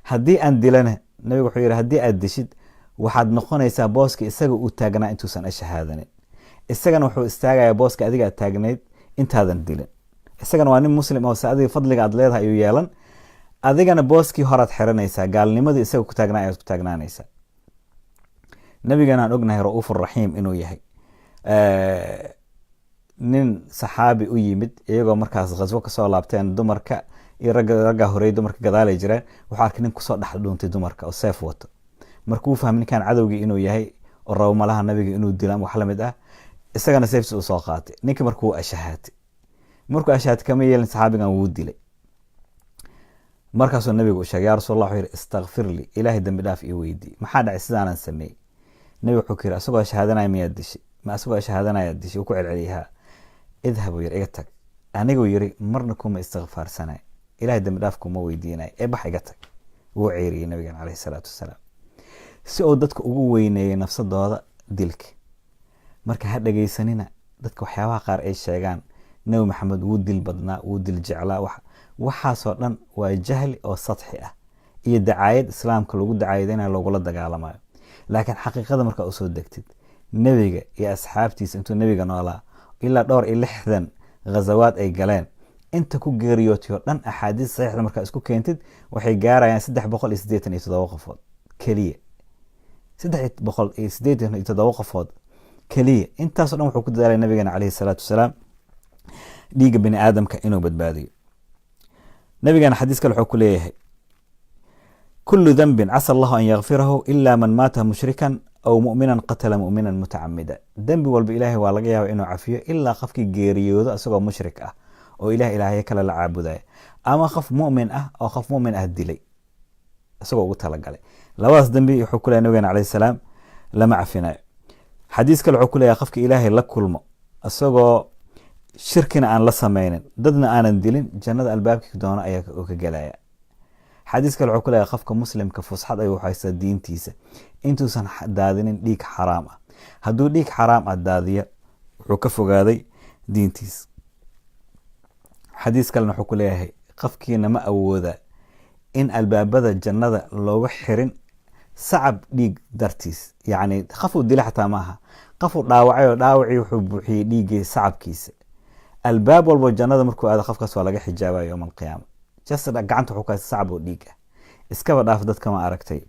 haddii aan dilana, nabigu wuxuu yidhi haddii aad dishid waxaad noqonaysaa booska isaga uu taagnaa intuusan ashahaadanin, isagana wuxuu istaagayaa booska adiga aad taagnayd intaadan dilin. isagana waa nin muslim oo se adiga fadliga aad leedahay ayuu yeelan, adigana booskii horaad xiranaysaa, gaalnimadii isaga ku taagnaa ayaad ku taagnaanaysaa. nabigana aan ognahay ra'uufur raxiim inuu yahay. nin saxaabi u yimid iyagoo markaas khaswo kasoo laabteen, dumarka iyo ragga horey dumarka gadaalay jireen, wuxuu arkay nin kusoo dhex dhuuntay dumarka oo seef wato. markuu fahmay ninkan cadowgii inuu yahay oo rabo malaha nabiga inuu dilo ama wax lamid ah, isagana seeftiisa uu soo qaatay. ninkii markuu ashahaatay, kama yeelin, saxaabigan wuu dilay. markaasuu nabiga u sheegay yaa rasuul allah, wuxuu yidhi istakfir lii, ilaahay dambi dhaaf ii weydii, maxaa dhacay sidaanan sameeyey? nabiga wuxuu ku yidhi asagoo ashahaadanaya miyaad dishay? ma asagoo ashahaadanaya dishay? uu ku celceliyahaa. idhab uu yidhi iga tag. aniguu yidhi marna kuma istikfaarsanay, ilaahay dambi dhaaf kuma weydiinay, ee bax iga tag. wuu ceeriyey nabigan caleyhi salaatu wasalaam, si uu dadka ugu weyneeyey nafsadooda dilka. marka ha dhegeysanina dadka waxyaabaha qaar ay sheegaan, nabi maxamed wuu dil badnaa, wuu dil jeclaa, waxaasoo dhan waa jahli oo sadxi ah iyo dacaayad islaamka lagu dacaayadaynayo loogula dagaalamayo. laakiin xaqiiqada markaa usoo degtid, nebiga iyo asxaabtiisa intuu nebiga noolaa ilaa dhowr iyo 60 ghazawaad ay galeen, inta ku geeriyootay oo dhan axaadiis saxiixda markaa isku keentid waxay gaarayaan 387 qofood keliya. 387 qofood keliya. intaasoo dhan wuxuu ku dadaalay nabigeena caleyhi salaatu wasalaam dhiigga bini aadamka inuu badbaadiyo. nabigeena xadiis kale wuxuu ku leeyahay kullu dhanbin casa allahu an yakfirahu ila man maata mushrikan aw mu'minan qatala mu'minan mutacamida. dembi walba ilaahay waa laga yaaba inuu cafiyo ilaa qofkii geeriyoodo isagoo mushrik ah oo ilaahay kale la caabudaya, ama qof mu'min ah oo qof mu'min ah dilay isagoo ugu talagalay. labadaas dembi wuxuu ku leeyahay nabigeena caleyhi salaam lama cafinayo. xadiis kale wuxuu ku leeyahay qofka ilaahay la kulmo isagoo shirkina aan la sameynin, dadna aanan dilin, jannada albaabkii doono ayaa ka gelaya. xadiis kale wuxuu ku leeyahay qofka muslimka fusxad ayuu haystaa diintiisa intuusan daadinin dhiig xaraam ah. hadduu dhiig xaraam ah daadiyo wuxuu ka fogaaday diintiisa. xadiis kalena wuxuu ku leeyahay qofkiina ma awooda in albaabada jannada looga xirin sacab dhiig dartiis, yacni qofuu dila xataa maaha, qofuu dhaawacay oo dhaawacii wuxuu buuxiyey dhiiggii sacabkiisa. albaab walbo jannada markuu aado qofkaas waa laga xijaabaya yowma alqiyaama. jasad gacanta wuxuu ka haysta sacab oo dhiig ah, iskaba dhaaf dadka ma aragtay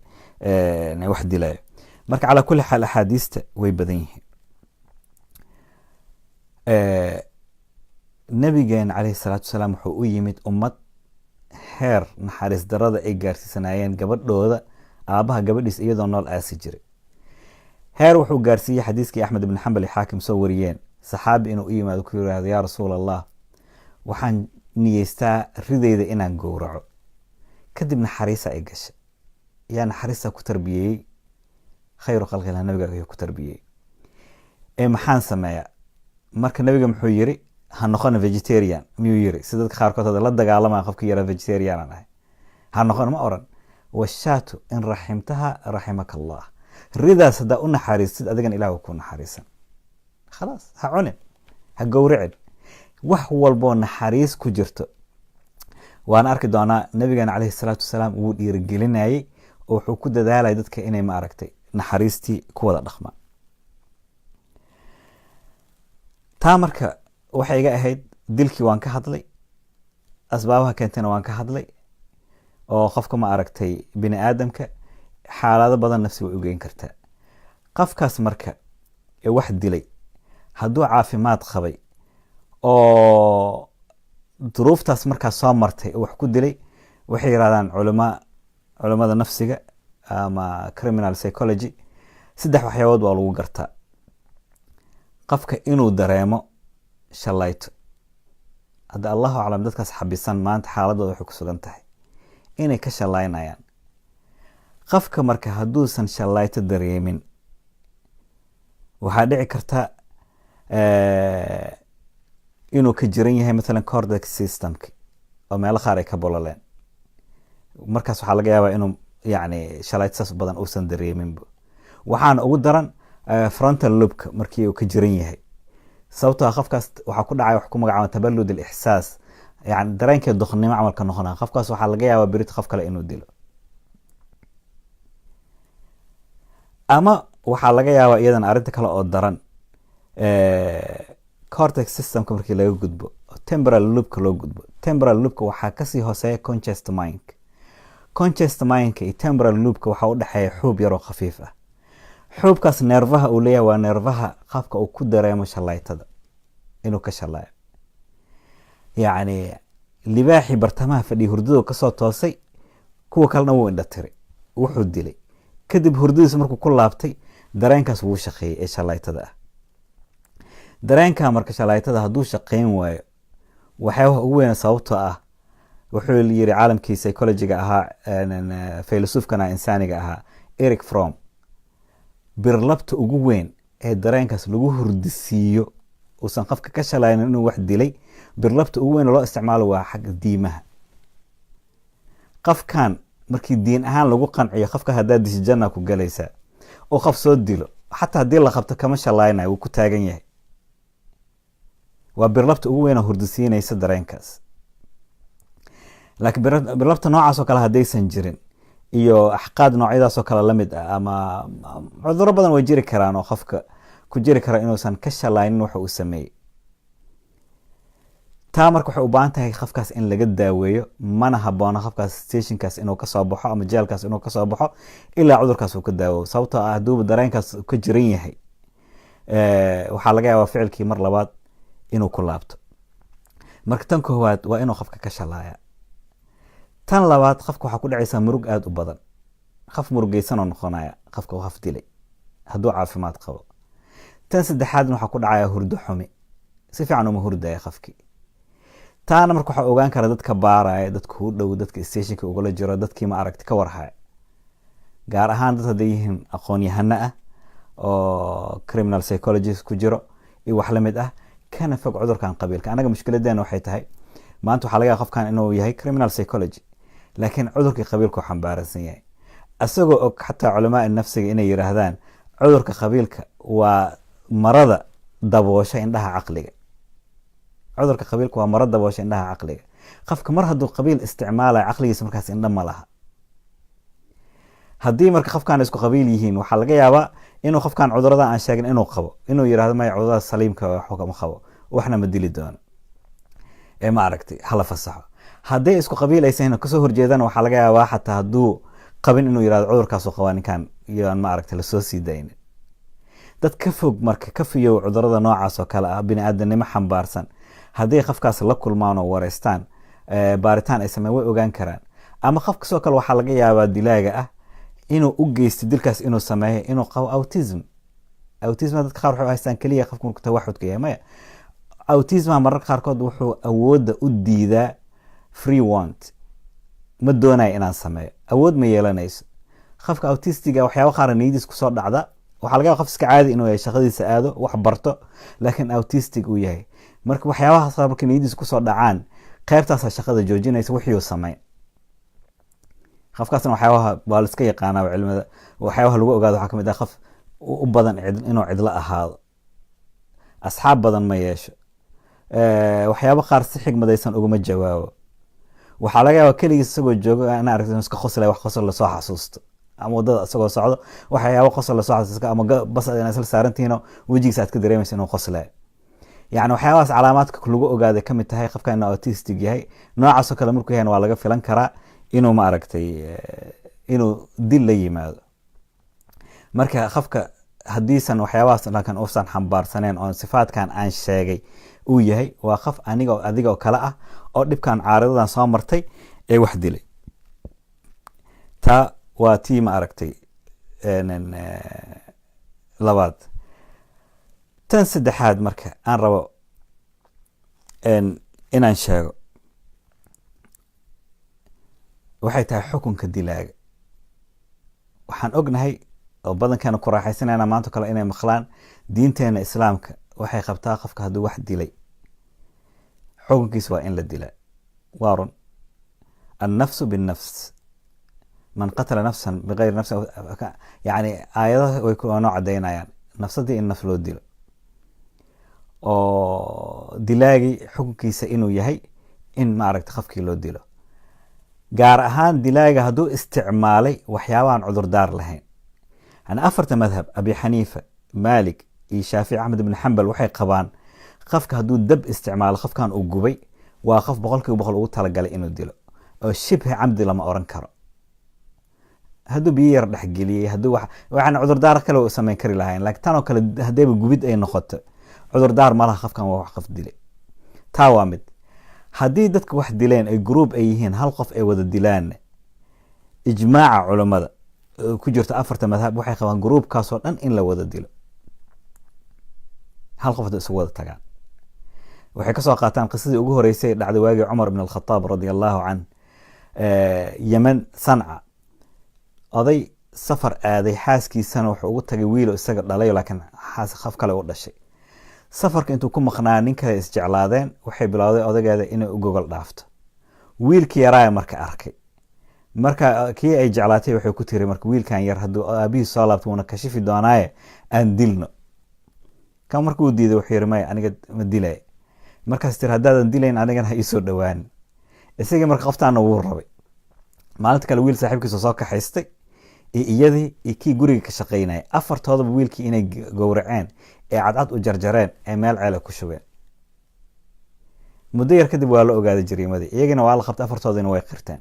wax dilayo. marka calaa kulli xaal axaadiista way badan yihiin. nabigeena caleyhi salaatu wasalaam wuxuu u yimid ummad heer naxariis darada ay gaarsiisanayeen gabadhooda, aabaha gabadhiis iyadoo nool aasi jiray. heer wuxuu gaarsiiyey xadiiskii axmed ibn xambal xaakim soo wariyeen, saxaabi inuu u yimaado ku yiraahdo yaa rasuul allah, waxaan niyeystaa ridayda inaan gowraco, kadib naxariisa ay gashay. yaa naxariista ku tarbiyeeyey? khayru khalqillah, nabiga ayuu ku tarbiyey. maxaan sameeyaa? marka nabiga muxuu yiri ha noqon vegetarian miyuu yiri? si dadka qaarkood la dagaalamaya qofka yara vegetarian aan ahay ha noqon, ma oran. washaatu in raximtaha raximaka allah. ridaas haddaa u naxariistid adigan ilaah ku naxariisan. khalaas ha cunin, ha gowricin. wax walboo naxariis ku jirto waan arki doonaa. nabigeena calayhi salaatu wasalaam wuu dhiirigelinayay oo wuxuu ku dadaalay dadka inay ma aragtay naxariistii ku wada dhaqmaan. taa marka waxay iga ahayd dilkii waan ka hadlay, asbaabaha keentayna waan ka hadlay, oo qofka ma aragtay bini aadamka xaalado badan nafsi way u geyn kartaa. qofkaas marka ee wax dilay hadduu caafimaad qabay oo duruuftaas markaas soo martay oo wax ku dilay, waxay yiraahdaan culimada nafsiga ama criminal psychology 3 waxyaabood waa lagu gartaa. qofka inuu dareemo shalayto. hadda allahu aclam dadkaas xabisan maanta xaaladooda waxay ku sugan tahay inay ka shalaynayaan. qofka marka hadduusan shalayto dareemin, waxaa dhici karta inuu ka jiran yahay maalan cortex systemka oo meelo qaar ay ka bololeen. markaas waxaa laga yaabaa inuu yani shalayto saas badan uusan dareeminba. waxaana ugu daran frontal lobka markii uu ka jiran yahay. sababtoo qofkaas waxaa ku dhacay wax ku magacaabo tabalud al-ihsaas, yani dareenkii duqnimo camal ka noqonaa. qofkaas waxaa laga yaabaa berito qof kale inuu dilo, ama waxaa laga yaabaa iyadana arrinta kale oo daran cortex systemka markii laga gudbo temporal loopka loo gudbo. temporal loopka waxaa kasii hooseeya conscious mindka. conscious mindka iyo temporal loopka waxaa u dhexeeya xuub yaroo khafiif ah. xuubkaas neerfaha uu leeyahay waa neerfaha qofka uu ku dareemo shalaytada inuu ka shalayo. yacni libaaxii bartamaha fadhiya hurdadu kasoo toosay, kuwa kalena wuu indhatiray, wuxuu dilay. kadib hurdadiisa markuu ku laabtay, dareenkaas wuu shaqeeyey ee shalaytada ah. dareenka marka shalaytada hadduu shaqeyn waayo, waxyaabaha ugu weyn sababtoo ah wuxuu yiri caalamkii psychologiga ahaa filosoofkana insaaniga ahaa Eric Fromm, birlabta ugu weyn ee dareenkaas lagu hurdisiiyo uusan qofka ka shalaynin inuu wax dilay, birlabta ugu weyn loo isticmaalo waa xagga diimaha. qofkan markii diin ahaan lagu qanciyo qofka haddaa dishi janna ku galaysaa, oo qof soo dilo xataa haddii la qabto kama shalaynayo, wuu ku taagan yahay. waa birlabta ugu weyn oo hurdisiinaysa dareenkaas. laakiin birlabta noocaas oo kale haddaysan jirin, iyo axqaad noocyadaas oo kale la mid ah, ama cudurro badan way jiri karaan oo qofka ku jiri kara inuusan ka shalaynin waxa uu sameeyey. taa marka waxay u baahan tahay qofkaas in laga daaweeyo. mana habboona qofkaas stationkaas inuu ka soo baxo ama jeelkaas inuu ka soo baxo ilaa cudurkaas uu ka daawo. sababtoo ah hadduuba dareenkaas ka jiran yahay, waxaa laga yaabaa ficilkii mar labaad inuu ku laabto. marka tan koowaad waa inuu qofka ka shalaya. tan labaad qofka waxaa ku dhacaysa murug aad u badan. qof murugaysan oo noqonaya qofka qof dilay hadduu caafimaad qabo. tan saddexaadna waxaa ku dhacaya hurdo xumi, si fiican uma hurdaya qofkii. taana marka waxaa ogaan kara dadka baaraya, dadka u dhow, dadka stationka ugala jiro, dadkii ma aragti ka warhaya. gaar ahaan dad hadday yihiin aqoon-yahano ah oo criminal psychologist ku jiro iyo wax la mid ah, kana fog cudurkan qabiilka. anaga mushkiladeena waxay tahay maanta waxaa laga yaaba qofkan inuu yahay criminal psychology, laakiin cudurkii qabiilka uu xambaarsan yahay. asagoo og xataa culamaa nafsiga inay yiraahdaan cudurka qabiilka waa marada daboosha indhaha caqliga. cudurka qabiilka waa marada daboosha indhaha caqliga. qofka mar hadduu qabiil isticmaalayo, caqligiisa markaas indha ma laha. haddii marka qofkan isku qabiil yihiin, waxaa laga yaabaa inuu qofkan cudurada aan sheegin inuu qabo, inuu yiraahdo maya cudurada saliimka waxba ma qabo, waxna ma dili doono, ee ma aragtay hala fasaxo. hadday isku qabiil aysan kasoo horjeedaan, waxaa laga yaabaa xataa hadduu qabin inuu yiraahdo cudurkaas uu qabaa ninkan iyo aan ma aragtay lasoo sii daynin. dad ka fog marka ka fiyow cudurada noocaas oo kale ah, bini aadanimo xambaarsan, hadday qofkaas la kulmaan oo wareystaan, baaritaan ay sameeyaan, way ogaan karaan. ama qofka soo kale waxaa laga yaabaa dilaaga ah inuu u geysto dilkaas inuu sameeyo inuu qabo autism. autism dadka qaar waxay haystaan kaliya qofka markuu tawaxudka yahay. maya, autism mararka qaarkood wuxuu awoodda u diidaa free want. ma doonayo inaan sameeyo, awood ma yeelanayso. qofka autistiga waxyaabo qaar niyadiis kusoo dhacda. waxaa laga yaabaa qof iska caadi inuu yahay, shaqadiisa aado, wax barto, laakiin autistic uu yahay. marka waxyaabahaas markay niyadiis kusoo dhacaan, qaybtaasa shaqada joojinaysa, wixii uu sameyn. qofkaasna waxyaabaha waa la iska yaqaanaa cilmada waxyaabaha lagu ogaado waxaa kamid ah qof u badan inuu cidlo ahaado, asxaab badan ma yeesho, waxyaaba qaar si xigmadaysan uguma jawaabo. waxaa laga yaaba keligiis isagoo joogo in aragti iska qoslay wax qosol lasoo xasuusto, ama wadada isagoo socdo waxyaaba qosol lasoo xasuusto, ama bas inaad isla saarantihiino wejigiisa aad ka dareemaysa inuu qoslayo. yani waxyaabahaas calaamaadka lagu ogaaday kamid tahay qofka inuu autistic yahay. noocaasoo kale markuu yahay waa laga filan karaa inuu ma aragtay inuu dil la yimaado. marka qofka hadiisan waxyaabahaas laakiin uusan xambaarsaneen oo sifaadkan aan sheegay uu yahay, waa qof adiga oo kale ah oo dhibkan caaridadan soo martay ee wax dilay. taa waa tii ma aragtay labaad. tan saddexaad marka aan rabo inaan sheego waxay tahay xukunka dilaaga. waxaan ognahay oo badankeena ku raaxaysanayna maanta kale inay maqlaan diinteena islaamka waxay qabtaa qofka hadduu wax dilay xukunkiis waa in la dilaa. waa run, annafsu binnafs, man qatala nafsan bigayri nafsin, yani aayadaha way noo cadaynayaan nafsadii in naf loo dilo, oo dilaagii xukunkiisa inuu yahay in maaragta qofkii loo dilo. gaar ahaan dilaaga hadduu isticmaalay waxyaabahan cudurdaar lahayn. yani afarta madhab abi xaniifa, maalik iyo shaafici, axmed ibn xambal waxay qabaan qofka hadduu dab isticmaalo qofkan uu gubay waa qof 100% ugu talagalay inuu dilo, oo shibhi camdi lama oran karo. hadduu biyo yar dhexgeliyey, waxaan cudurdaar kale u samayn kari lahayn, laakiin tan oo kale haddayba gubid ay noqoto cudurdaar malaha qofkan waa wax qof dilay. taa waa mid. haddii dadka wax dileen ay group ay yihiin, hal qof ay wada dilaan, ijmaaca culammada ku jirta afarta madhab waxay qabaan groupkaasoo dhan in la wada dilo, hal qof isu wada tagaan. waxay kasoo qaataan qisadii ugu horeysay dhacday waagii cumar ibn al-Khattab radiyallahu can, yemen sanca, oday safar aaday, xaaskiisana wuxuu ugu tagay wiilo isaga dhalay laakiin qof kale u dhashay. safarka intuu ku maqnaa nin kale isjeclaadeen, waxay bilowday odageeda inay u gogol dhaafto. wiilkii yaraaya marka arkay, marka kii ay jeclaatay waxay ku tiri marka wiilkan yar hadduu aabihii soo laabto wuuna kashifi doonaaye aan dilno. kan markuu diiday wuxuu yiri maya aniga ma dilay. markaas tir haddaadan dilayn anigana ha iisoo dhowaan. isagii marka qoftaana wuu rabay. maalinta kale wiil saaxiibkiisa soo kaxaystay, iyadii iyo kii guriga ka shaqaynaya, afartoodaba wiilkii inay gowraceen ee cadcad u jarjareen ee meel ceela ku shubeen. muddo yar kadib waa la ogaaday jariimadii, iyagina waa la qabtay, afartoodina way qirteen.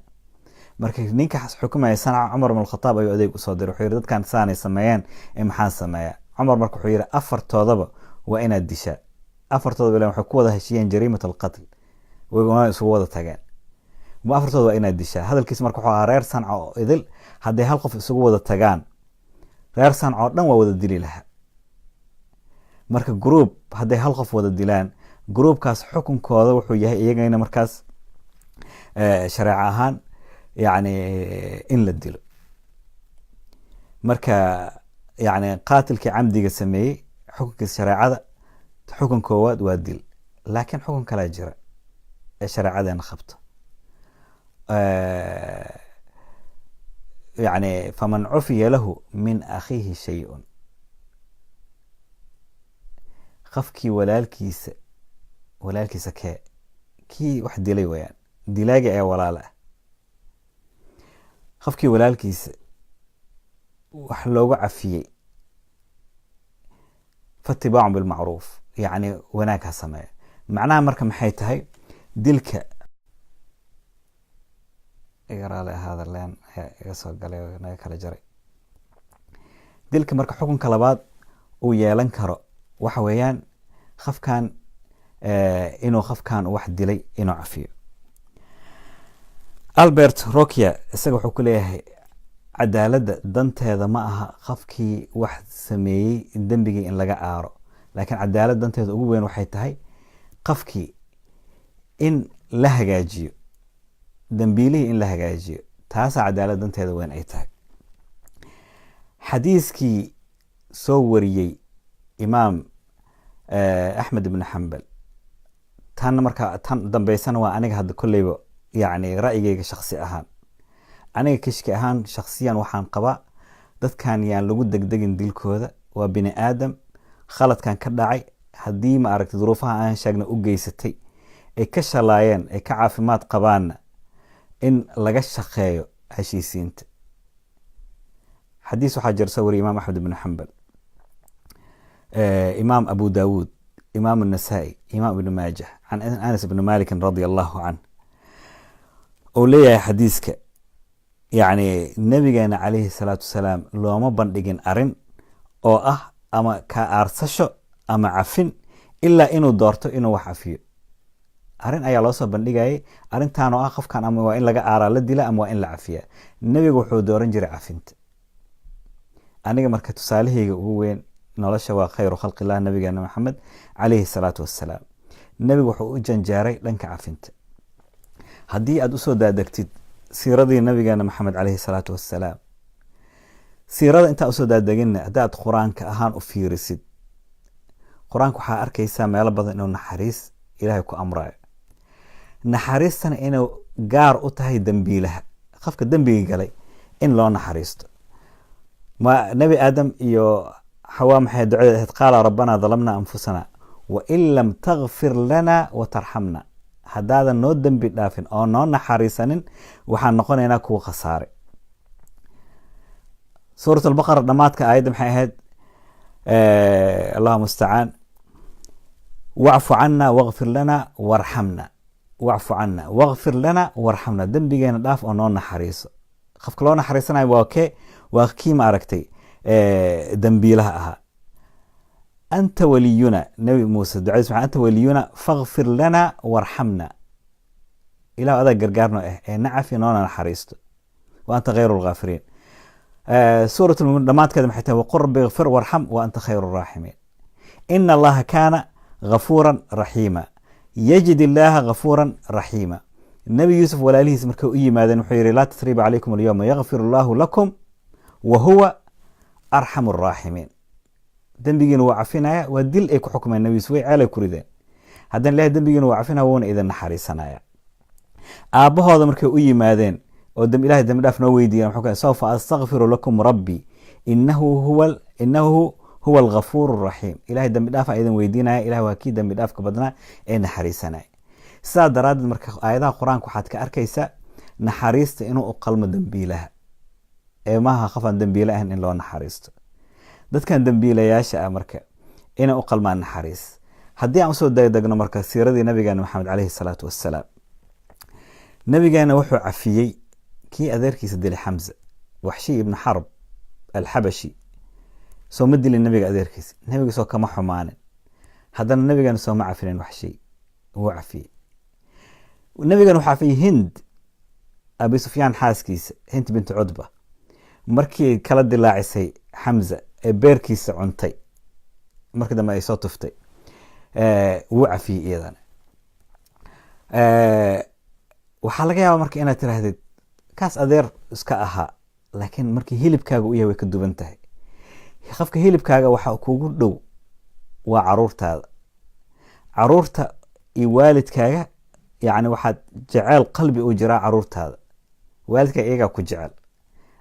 marka ninka xukumayay sanca cumar ibn al-Khattab ayuu adeeg usoo diray, wuxuu yiri dadkan saanay sameeyeen ee maxaan sameeyaa. cumar marka wuxuu yiri afartoodaba waa inaad dishaa. afartoodaba ilaa waxay ku wada heshiyeen jariimat al-qatl, way isugu wada tageen. afartooda waa inaad dishaa. hadalkiis marka wuxuu ahaa reer sanca oo idil hadday hal qof isugu wada tagaan, reer sanca oo dhan waa wada dili lahaa. marka group hadday hal qof wada dilaan, groupkaas xukunkooda wuxuu yahay iyagana markaas shareeco ahaan yani in la dilo. marka yani qaatilkii camdiga sameeyey xukunkiisa shareecada xukun koowaad waa dil, laakiin xukun kalaa jira ee shareecadeena qabto. يعني فمن عفي له من أخيه شيء قفكي walaalkiisa kii wax dilay wayaan dilaaga ee walaala ah. qofkii walaalkiisa wax loogu cafiyey fatibaacu bilmacruuf, yani wanaag ha sameeya. macnaha marka maxay tahay dilka igaraale ahaada leen iga soo galay naga kala jaray. dilka marka xukunka labaad uu yeelan karo waxa weeyaan qofkan inuu qofkan wax dilay inuu cafiyo. Albert Rokia isaga wuxuu ku leeyahay cadaaladda danteeda ma aha qofkii wax sameeyey dembigii in laga aaro, laakiin cadaalad danteeda ugu weyn waxay tahay qofkii in la hagaajiyo, dambiilihii in la hagaajiyo. taasaa cadaalad danteeda weyn ay tahay. xadiiskii soo wariyey imaam axmed ibn xambal, tan marka tan dambeysana waa aniga hadda kolleyba yani ra'yigayga shakhsi ahaan aniga kishki ahaan shakhsiyan waxaan qabaa dadkan yaan lagu degdegin dilkooda. waa bini aadam khaladkan ka dhacay, haddii ma aragtay duruufaha aan sheegna u geysatay ay ka shalaayeen ay ka caafimaad qabaanna in laga shaqeeyo heshiisiinta. xadiis waxaa jira soo wariya imaam axmed ibn xambal, imaam abu daawuud, imaam النسائي, imaam ibn maajah can anas ibn malikin radi allahu can oo leeyahay xadiiska yani nabigeena calayhi salaatu wasalaam looma bandhigin arin oo ah ama ka aarsasho ama cafin ilaa inuu doorto inuu wax cafiyo. arin ayaa loo soo bandhigayay, arintaan oo ah qofkan ama waa in laga aaraa la dila ama waa in la cafiya. nebigu wuxuu dooran jiray cafinta. aniga marka tusaalahayga ugu weyn nolosha waa khayru khalqillah nabigeena maxamed calayhi salaatu wassalaam. nebigu wuxuu u janjaaray dhanka cafinta. haddii aad usoo daadegtid siiradii nabigeena maxamed calayhi salaatu wassalaam, siirada intaa usoo daadegina haddaad qur-aanka ahaan u fiirisid, qur-aanka waxaa arkaysaa meelo badan inuu naxariis ilaahay ku amrayo. naxariistana inuu gaar u tahay dembiilaha, qofka dembiga galay in loo naxariisto. nebi aadam iyo xawaa maxay ducada ahayd? qaala rabbana dalamna anfusana wain lam takfir lana watarxamna. haddaadan noo dembi dhaafin oo noo naxariisanin waxaan noqonaynaa kuwa khasaare. suurat albaqara dhamaadka aayadda maxay ahayd? allahu mustacaan, wacfu cana waqfir lana warxamna. wacfu cana waqfir lana warxamna. dembigeena dhaaf oo noo naxariiso. qofka loo naxariisanayo waa kee? waa kii ma aragtay dembiilaha ahaa. anta waliyuna, nabi muuse ducadiis maxaa? anta waliyuna fakfir lana warxamna. ilah adaa gargaarno ee nacafi noona naxariisto. wa anta khayru lghaafiriin. suurat lmumin dhamaadkeeda maxay tahay? waqul rabbi ikfir warxam wa anta khayru raaximiin. ina allaha kaana ghafuuran raxiima. yajid illaaha ghafuuran raxiima. nabi yuusuf walaalihiis markay u yimaadeen wuxuu yihi laa tasriba calaykum alyawma yakfir allahu lakum wa huwa arxamu araaximiin. dembigiina waa cafinaya, waa dil ay ku xukmeen nabi yuusuf, way ceelay ku rideen. haddana ilahay dembigiina waa cafinaya, wuuna idin naxariisanaya. aabbahooda markay u yimaadeen oo ilahay dembi dhaaf noo weydiiyan wuxuu ka sawfa astakfiru lakum rabbi inahu huwa alghafuur raxiim. ilahay dembi dhaafa idin weydiinaya, ilahay waa kii dembi dhaafka badnaa ee naxariisanaya. sidaa daraaddeed marka aayadaha qur-aanka waxaad ka arkaysaa naxariista inuu u qalmo dembiilaha, ee maaha qofaan dembiile ahayn in loo naxariisto. dadkan dembiilayaasha ah marka inay u qalmaan naxariis. haddii aan usoo degdegno marka siiradii nabigeena maxamed calayhi salaatu wassalaam, nabigeena wuxuu cafiyey kii adeerkiisa dilay xamza, waxshiy ibnu xarb alxabashi. soo ma dilin nabiga adeerkiisa, nabiga soo kama xumaanin. haddana nabigeena soo ma cafinin waxshiy, wuu cafiyey. nabigeena wuxuu cafiyey hind abi sufyaan xaaskiisa, hind bintu cudba, markii kala dilaacisay xamza ee beerkiisa cuntay, markii dambe ay soo tuftay, wuu cafiyey iyadana. waxaa laga yaabaa marka inaad tiraahdid kaas adeer iska ahaa, laakiin markii hilibkaaga u yahay way ka duwan tahay. qofka hilibkaaga waxa kugu dhow waa caruurtaada. caruurta iyo waalidkaaga yani waxaad jeceel qalbi u jiraa caruurtaada. waalidkaaga iyagaa ku jecel,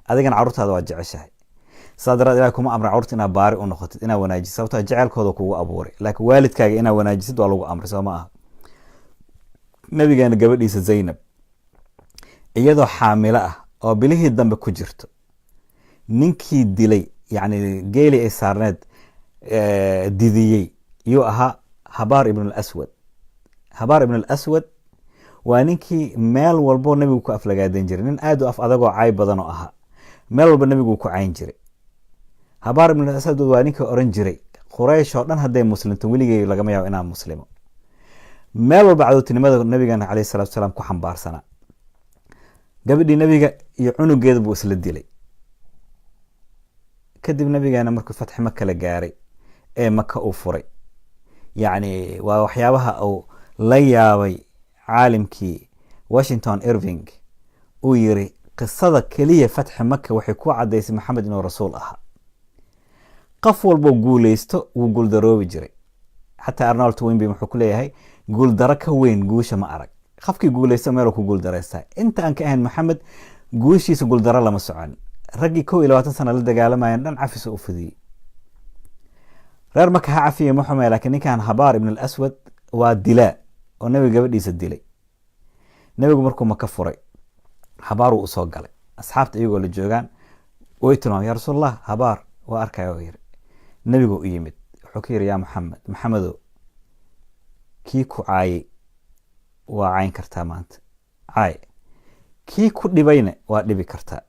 adigana caruurtaada waa jeceshahay. saa daraad ilahay kuma amray caruurta inaad baari u noqotid, inaad wanaajisid, sababtoo jeceelkooda kugu abuuray. laakiin waalidkaaga inaad wanaajisid waa lagu amray, soo ma aha. nabigeena gabadhiisa zaynab iyadoo xaamilo ah oo bilihii dambe ku jirto, ninkii dilay yani geeli ay saarneed didiyey yuu ahaa habaar ibn alaswad. habaar ibn alaswad waa ninkii meel walbo nabigu ku aflagaadan jiray. nin aad u af adagoo caay badan oo ahaa, meel walba nabigu ku cayn jiray. habaar ibn alaswad waa ninkii oran jiray quraysh oo dhan hadday muslimto weligay lagama yaabo inaan muslimo. meel walba cadowtinimada nabigeena calayhi salaatu wasalaam ku xambaarsanaa. gabadhii nabiga iyo cunugeeda buu isla dilay. kadib nabigeena markuu fatxi maka la gaaray ee maka uu furay, yani waa waxyaabaha uu la yaabay caalimkii Washington Irving. uu yiri qisada keliya fatxi maka waxay ku cadaysay maxamed inuu rasuul ahaa. qof walbo guuleysto wuu guuldaroobi jiray. xataa Arnold Toynbee wuxuu ku leeyahay guuldaro ka weyn guusha ma arag. qofkii guuleysto meel ku guuldareystaa. inta aan ka ahayn maxamed guushiisa guuldaro lama socon. raggii 21 sano la dagaalamayeen dhan cafis u fidiyey. reer Maka ha cafiyey ma xume, laakiin ninkan Habaar ibn al-Aswad waa dilaa oo nabiga gabadhiisa dilay. nabigu markuu Maka furay, Habaar uu soo galay, asxaabta iyagoo la joogaan way tilmaamay, yaa rasuulallah, Habaar waa arkayo yiri. nabigu u yimid, wuxuu ka yiri, yaa Maxamedow, kii ku caayay waa cayn kartaa maanta, caay. kii ku dhibayna waa dhibi kartaa.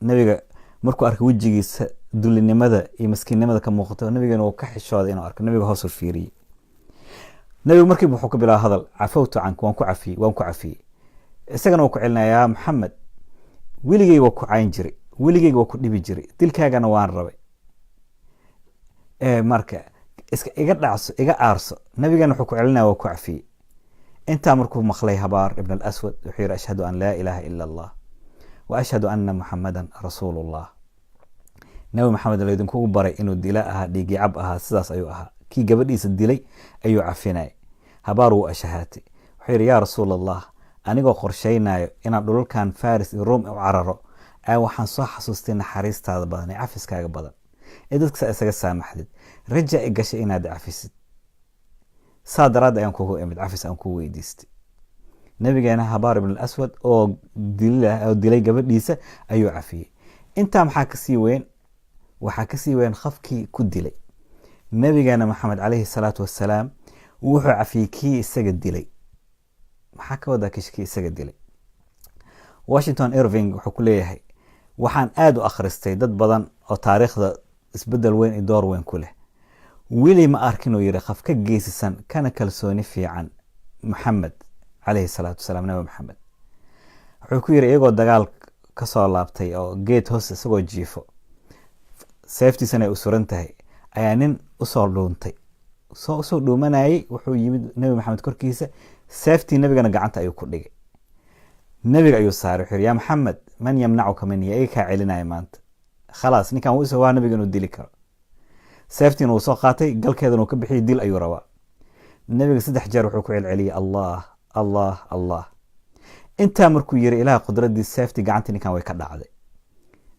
nabiga markuu arkay wejigiisa dulinimada iyo maskiinnimada ka muuqato, nabigana uu ka xishooday inuu arko. nabiga hoos u fiiriyey. nabigu markii wuxuu ka bilaabay hadal, cafawtu canka, waan ku cafiyey. isagana uu ku celinayaa, yaa Maxamed, weligay waa ku cayn jiray, weligay waa ku dhibi jiray, dilkaagana waan rabay. marka iga dhacso, iga aarso. nabigana wuxuu ku celinaya, waa ku cafiyey. intaa markuu maqlay Habaar ibn al-Aswad wuxuu yiri, ashhadu an laa ilaaha ila allah wa ashhadu anna muxamadan rasuulullah. nabi maxamed la idinku baray inuu dila ahaa, dhiigi cab ahaa, sidaas ayuu ahaa. kii gabadhiisa dilay ayuu cafinay. Habaar wuu ashahaatay, wuxuu yiri, yaa rasuulallah, anigoo qorsheynayo inaan dhulalkan Faris iyo Rum u cararo, waxaan soo xasuustay naxariistaada badan ee cafiskaaga badan ee dadka isaga saamaxdid, raja ay gashay inaad cafisid. saa daraad ayaan kugu imid, cafis aan ku weydiistay. nabigeena Habaar ibn al-Aswad oo dilay gabadhiisa ayuu cafiyey. intaa maxaa kasii weyn? waxaa kasii weyn qofkii ku dilay. nabigeena Maxamed calayhi salaatu wassalaam wuxuu cafiyey kii isaga dilay. maxaa ka wadaa kii isaga dilay? Washington Irving wuxuu ku leeyahay, waxaan aad u akhristay dad badan oo taariikhda isbedel weyn iyo door weyn ku leh. weli ma arkin uu yiri qof ka geesisan kana kalsooni fiican Maxamed calayhi salaatu wassalaam. nabi Maxamed wuxuu ku yiri, iyagoo dagaal ka soo laabtay oo geed hoos isagoo jiifo, seeftiisana ay u suran tahay, ayaa nin usoo dhuuntay. usoo dhuumanayay, wuxuu yimid nabi Maxamed korkiisa, seeftii nabigana gacanta ayuu ku dhigay. nabiga ayuu saaray, wuxuu yiri, yaa Maxamed, man yamnacuka mini, iga kaa celinaya maanta. khalaas, ninkan wuu waa nabiga inuu dili karo. seeftiina uu soo qaatay, galkeedana uu ka bixiyey, dil ayuu rabaa. nabiga 3 jeer wuxuu ku celceliyey, allah allah allah. intaa markuu yiri, ilaah qudradiisa, seeftii gacantii ninkan way ka dhacday.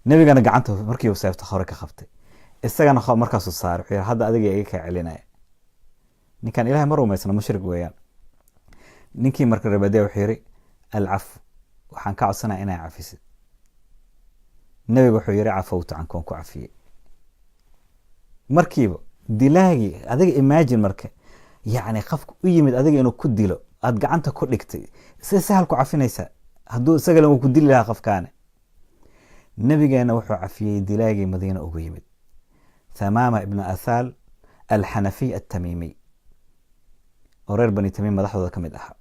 nabigana gacanta markii uu seefta hore ka qabtay, isagana markaasuu saaray, wuxuu yiri, hadda adiga iga kaa celinaya. ninkan ilaahay ma rumaysna, mushrik weeyaan. ninkii marka rabadee wuxuu yiri, alcaf, waxaan ka codsanaya inaa cafisid. nabiga wuxuu yiri, cafawtu canka, waan ku cafiyey. markiiba dilaagii, adiga imagine marka, yacni qofka u yimid adiga inuu ku dilo, aad gacanta ku dhigtay, si sahal ku cafinaysaa. hadduu isaga uu ku dili lahaa qofkaane. nabigeena wuxuu cafiyey dilaagii Madiina ugu yimid, Thamaama ibn Athal al-Hanafi at-Tamimi, oo reer Bani Tamim madaxdooda ka mid ahaa,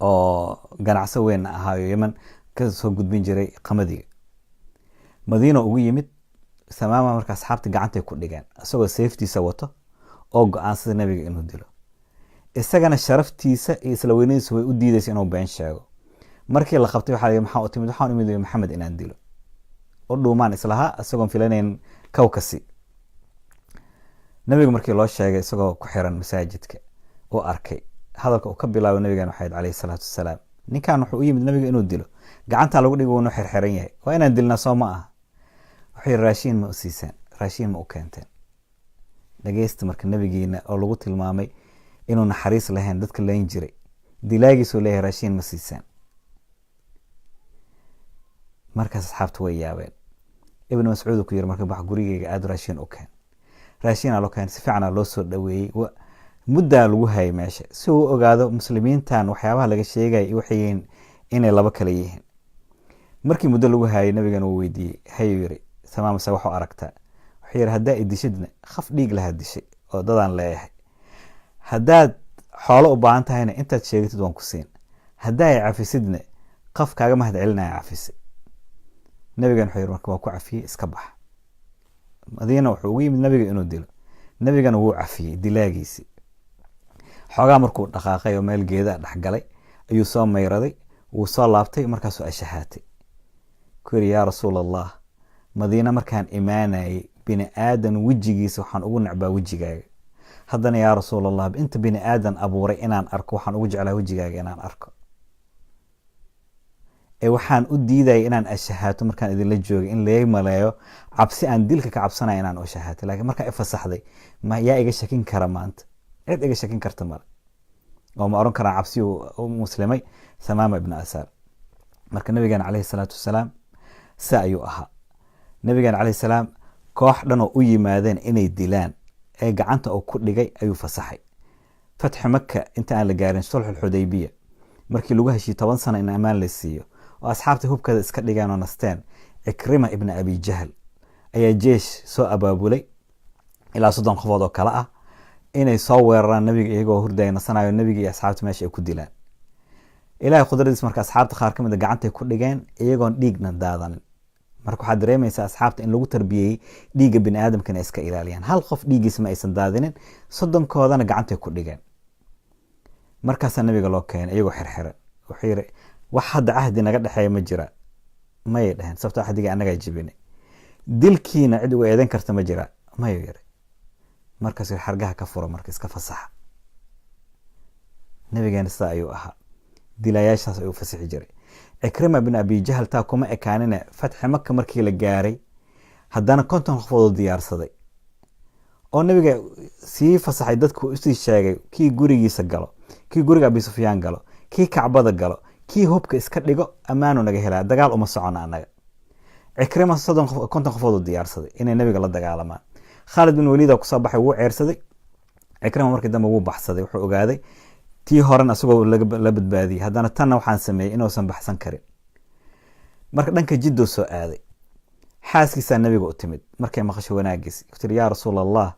oo ganacso weyn ahaayo Yemen ka soo gudbin jiray qamadiga. Madiina ugu yimid, Thamaama markaa asxaabta gacantay ku dhigeen, isagoo seeftiisa wato oo go'aansada nabiga inuu dilo. isagana sharaftiisa iyo isla weynadiisa way u diidaysay inuu been sheego. markii la qabtay waxaa maxaa u timid, waxaan u imid Maxamed inaan dilo. oo dhuumaan islaha isagoon filanayn kawkasi. nabiga markii loo sheegay isagoo ku xiran masaajidka oo arkay hadalka uu ka bilaabo nabiga Maxamed calayhi salaatu wassalaam, ninkan wuxuu u yimid nabiga inuu dilo, gacanta lagu dhigo inuu xirxiran yahay, waa inaan dilna soo ma aha. wuxuu raashin ma u siiseen, raashin ma u keenteen. dhageysta marka nabigeena oo lagu tilmaamay inuu naxariis lahayn, dadka leen jiray, dilaagiisu leeyahay raashin ma siiseen. markaas asxaabtu way yaabeen. ibn Mas'uud ku yiri, marka bax gurigeyga aad raashin u keen. raashin loo keen, si fiican loo soo dhaweeyay, mudda lagu hayay meesha si uu ogaado muslimiintan waxyaabaha laga sheegay waxay inay laba kala yihiin. markii muddo lagu hayay, nabigana uu weydiiyey, hayu yiri, Thamaama sa wuxuu aragtaa? wuxuu yiri, haddaa idishidna khaf dhiig laha dishay oo dadaan leeyahay. haddaad xoolo u baahan tahayna intaad sheegtid waan ku siin. haddaa ay cafisidna qaf kaaga mahad celinaya cafisi. nabigan wuxuu yiri, marka waa ku cafiyey, iska bax. Madiina wuxuu ugu yimid nabiga inuu dilo. nabigana wuu cafiyey dilaagiisii. xoogaa markuu dhaqaaqay oo meel geeda dhexgalay ayuu soo mayraday, wuu soo laabtay, markaasuu ashahaatay. ku yiri, yaa rasuulallah, Madiina markaan imaanayay bini aadan wejigiisa waxaan ugu necbaa wejigaaga. haddana yaa rasuulallah, inta bini aadan abuuray inaan arko waxaan ugu jeclaa wejigaaga inaan arko. waxaan u diidaya inaan ashahaato markaan idinla joogay in laga maleeyo cabsi aan dilka ka cabsanaya inaan u shahaato. Laakiin markaan ifasaxday yaa iga shakin kara maanta? cid iga shakin karta male oo ma oran karaan cabsi u muslimay Thamaama ibn Asaal. marka nabigeena calayhi salaatu wasalaam saa ayuu ahaa. nabigeena calayhi salaam koox dhan oo u yimaadeen inay dilaan ee gacanta uu ku dhigay ayuu fasaxay. fatxu Makka inta aan la gaarin sulxul Xudaybiya markii lagu heshiiyey 10 sano in amaan la siiyo oo asxaabta hubkada iska dhigeen oo nasteen, Ikrima ibn Abi Jahl ayaa jeesh soo abaabulay ilaa 30 qofood oo kale ah inay soo weeraraan nabiga iyagoo hurdaya nasanayo nabiga iyo asxaabta meesha ay ku dilaan. ilaahay qudradiis marka asxaabta qaar kamid gacanta ku dhigeen iyagoon dhiigna daadanin. marka waxaa dareemaysaa asxaabta in lagu tarbiyey dhiigga bini aadamkana iska ilaaliyaan. hal qof dhiiggiisa ma aysan daadinin, 30koodana gacantay ku dhigeen. markaasaa nabiga loo keenay iyagoo xirxiran. wuxuu yiri wax hadda cahdi naga dhexeeya ma jira? mayay dhaheen, sababtoo cahdiga annagaa jibinay. dilkiina cid uga eedan karta ma jira? mayuu yiri. markaas xargaha ka furo, marka iska fasaxa. nabigeena sidaa ayuu ahaa, dilayaashaas ayuu fasixi jiray. Ikrima ibn Abi Jahl taa kuma ekaanina fatxi Makka markii la gaaray haddana 50 qofood diyaarsaday oo nabiga sii fasaxay. dadku u sii sheegay kii gurigiisa galo, kii guriga Abi Sufyaan galo, kii Kacbada galo, kii hubka iska dhigo ammaanu naga helaa, dagaal uma socona anaga. Ikrima 50 qofood diyaarsaday inay nabiga la dagaalamaan. Khalid bin Walid oo ku soo baxay wuu ceersaday. Ikrima markii dambe wuu baxsaday, wuxuu ogaaday tii horan asagoo la badbaadiyay, haddana tanna waxaan sameeyay inuusan baxsan karin. marka dhanka Jiddo soo aaday. xaaskiisa nabiga u timid markay maqasho wanaagiis, ku tiri yaa Rasuulallah,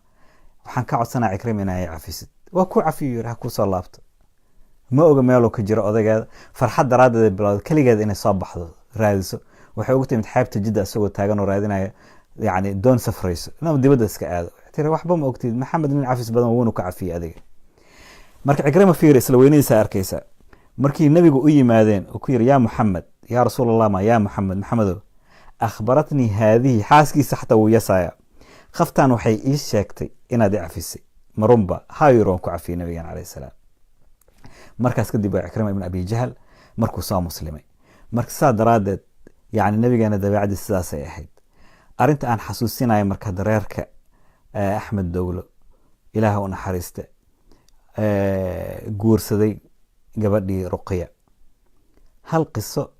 waxaan ka codsanaa Ikrima inay cafisid. waa ku cafiyo yiri, ha ku soo laabto. ma oga meelo ka jiro odageeda, farxad daraadeed bilowday kaligeed inay soo baxdo raadiso. waxay ugu timid xeebta Jidda asagoo taagan oo raadinaya yani doon safrayso inuu dibadda iska aado. tiri waxba ma ogtid, Maxamed nin cafis badan wuuna ka cafiyay adiga. marka Ikrima fiir isla weynaysa arkaysa markii nabigu u yimaadeen oo ku yiri yaa Muhammad, yaa Rasuulallah, ma yaa Muhammad, Maxamedow, akhbaratni haadihi, xaaskiisa xataa wuu yasaya, khaftaan waxay ii sheegtay inaad i cafisay, marunba hayroon ku cafiyay nabigeena calayhi salaam. markaas kadib waa Ikrima ibn Abi Jahl markuu soo muslimay. marka saa daraadeed yani nabigeena dabeecadiisa sidaas ay ahayd. arinta aan xasuusinayo marka dareerka Axmed Dowlo, ilaaha u naxariiste, guursaday gabadhii Ruqayya. hal qiso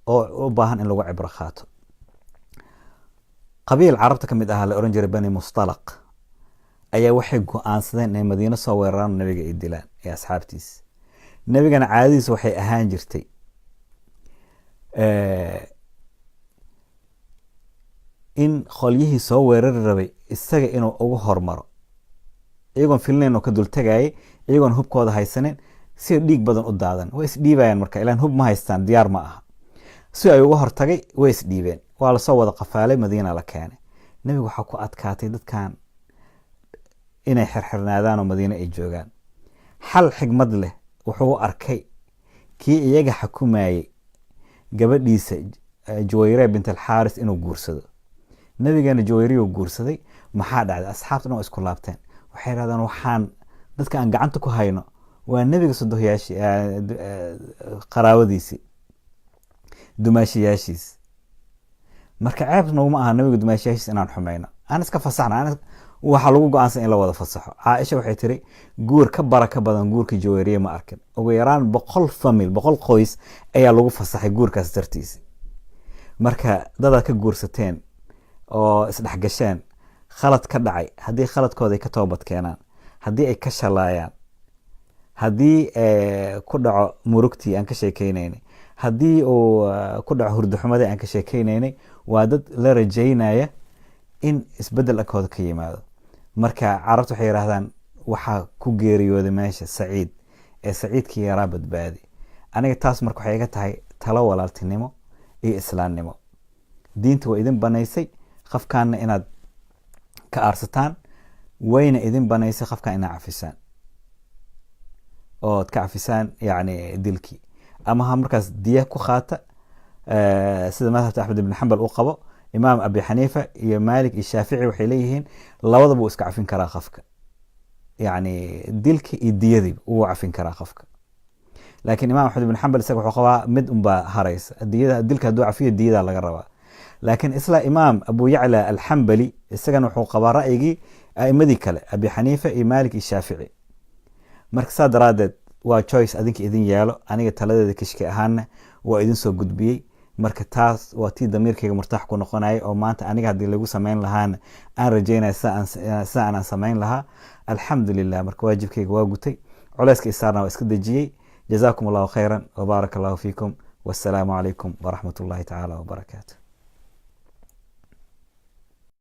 oo u baahan in lagu cibro qaato. qabiil carabta kamid ah la oran jiray Bani Mustalaq ayaa waxay go'aansadeen inay Madiina soo weeraraan nabiga ay dilaan ee asxaabtiisa. nabigana caadadiisa waxay ahaan jirtay in qolyihii soo weerari rabay isaga inuu ugu hormaro, iyagoon filnayn oo ka dul tagayay, iyagoon hubkooda haysanin, si dhiig badan u daadan. way isdhiibayaan marka, ilaan hub ma haystaan, diyaar ma aha. si ay uga hortagay way isdhiibeen, waa lasoo wada qafaalay, Madiina la keenay. nabigu waxaa ku adkaatay dadkan inay xirxirnaadaan oo Madiina ay joogaan. xal xigmad leh wuxuu arkay kii iyaga xukumayay gabadhiisa Juwayriya bint al-Xaaris inuu guursado. nabigeena Juwayriya guursaday. maxaa dhacday? asxaabtuna oo isku laabteen, waxay yiraahdaan waxaan dadka aan gacanta ku hayno waa nabiga sadohyaashii, qaraawadiisii, dumaashiyaashiis. marka ceebna uma aha nabiga dumaashiyaashiis inaan xumayno, aan iska fasaxna. waxa lagu go'aansan in la wada fasaxo. Caaisha waxay tiri guur ka baraka badan guurka Juwayriya ma arkin. ugu yaraan 100 famil, 100 qoys ayaa lagu fasaxay guurkaas dartiisa. marka dad ka guursateen oo isdhexgasheen, khalad ka dhacay, haddii khaladkooda ay ka toobad keenaan, haddii ay ka shalaayaan, haddii ku dhaco murugtii aan ka sheekeynaynay, haddii uu ku dhaco hurduxumadii aan ka sheekeynaynay, waa dad la rajaynaya in isbedel akooda ka yimaado. marka carabtu waxay yiraahdaan waxaa ku geeriyooday meesha Saciid, ee Saciidkii yaraa badbaadi. aniga taas marka waxay iga tahay talo walaaltinimo iyo islaamnimo. diinta waa idin banaysay qofkaana inaad ka aarsataan, wayna idin banaysay qofka inaad cafisaan oo ka cafisaan yani dilkii, ama ha markaas diya ku qaata sida madhabta Axmed ibn Hanbal uu qabo. imaam Abi Xaniifa iyo Maalik iyo Shaafici waxay leeyihiin labadaba uu iska cafin karaa qofka, yani dilka iyo diyadii uu cafin karaa qofka. laakiin imaam axmed ibn xambal isaga wuxuu qabaa mid unbaa haraysa, dilka hadduu cafiyo diyada laga rabaa. laakiin isla imaam abu yacla alxambali isagana wuxuu qabaa ra'yigii a'imadii kale abi xaniifa iyo maalik iyo shaafici. marka saa daraadeed waa choice adinka idin yeelo, aniga taladeeda kishki ahaana waa idin soo gudbiyey. marka taas waa tii damiirkayga murtaax ku noqonaya, oo maanta aniga haddii lagu samayn lahaana aan rajaynaya sida aanan samayn lahaa. alxamdulilah, marka waajibkayga waa gutay, culayska isaarna waa iska dejiyey. jazaakum allahu khayran wbaaraka allahu fiikum, wassalaamu calaykum waraxmat ullahi tacaala wabarakaatu.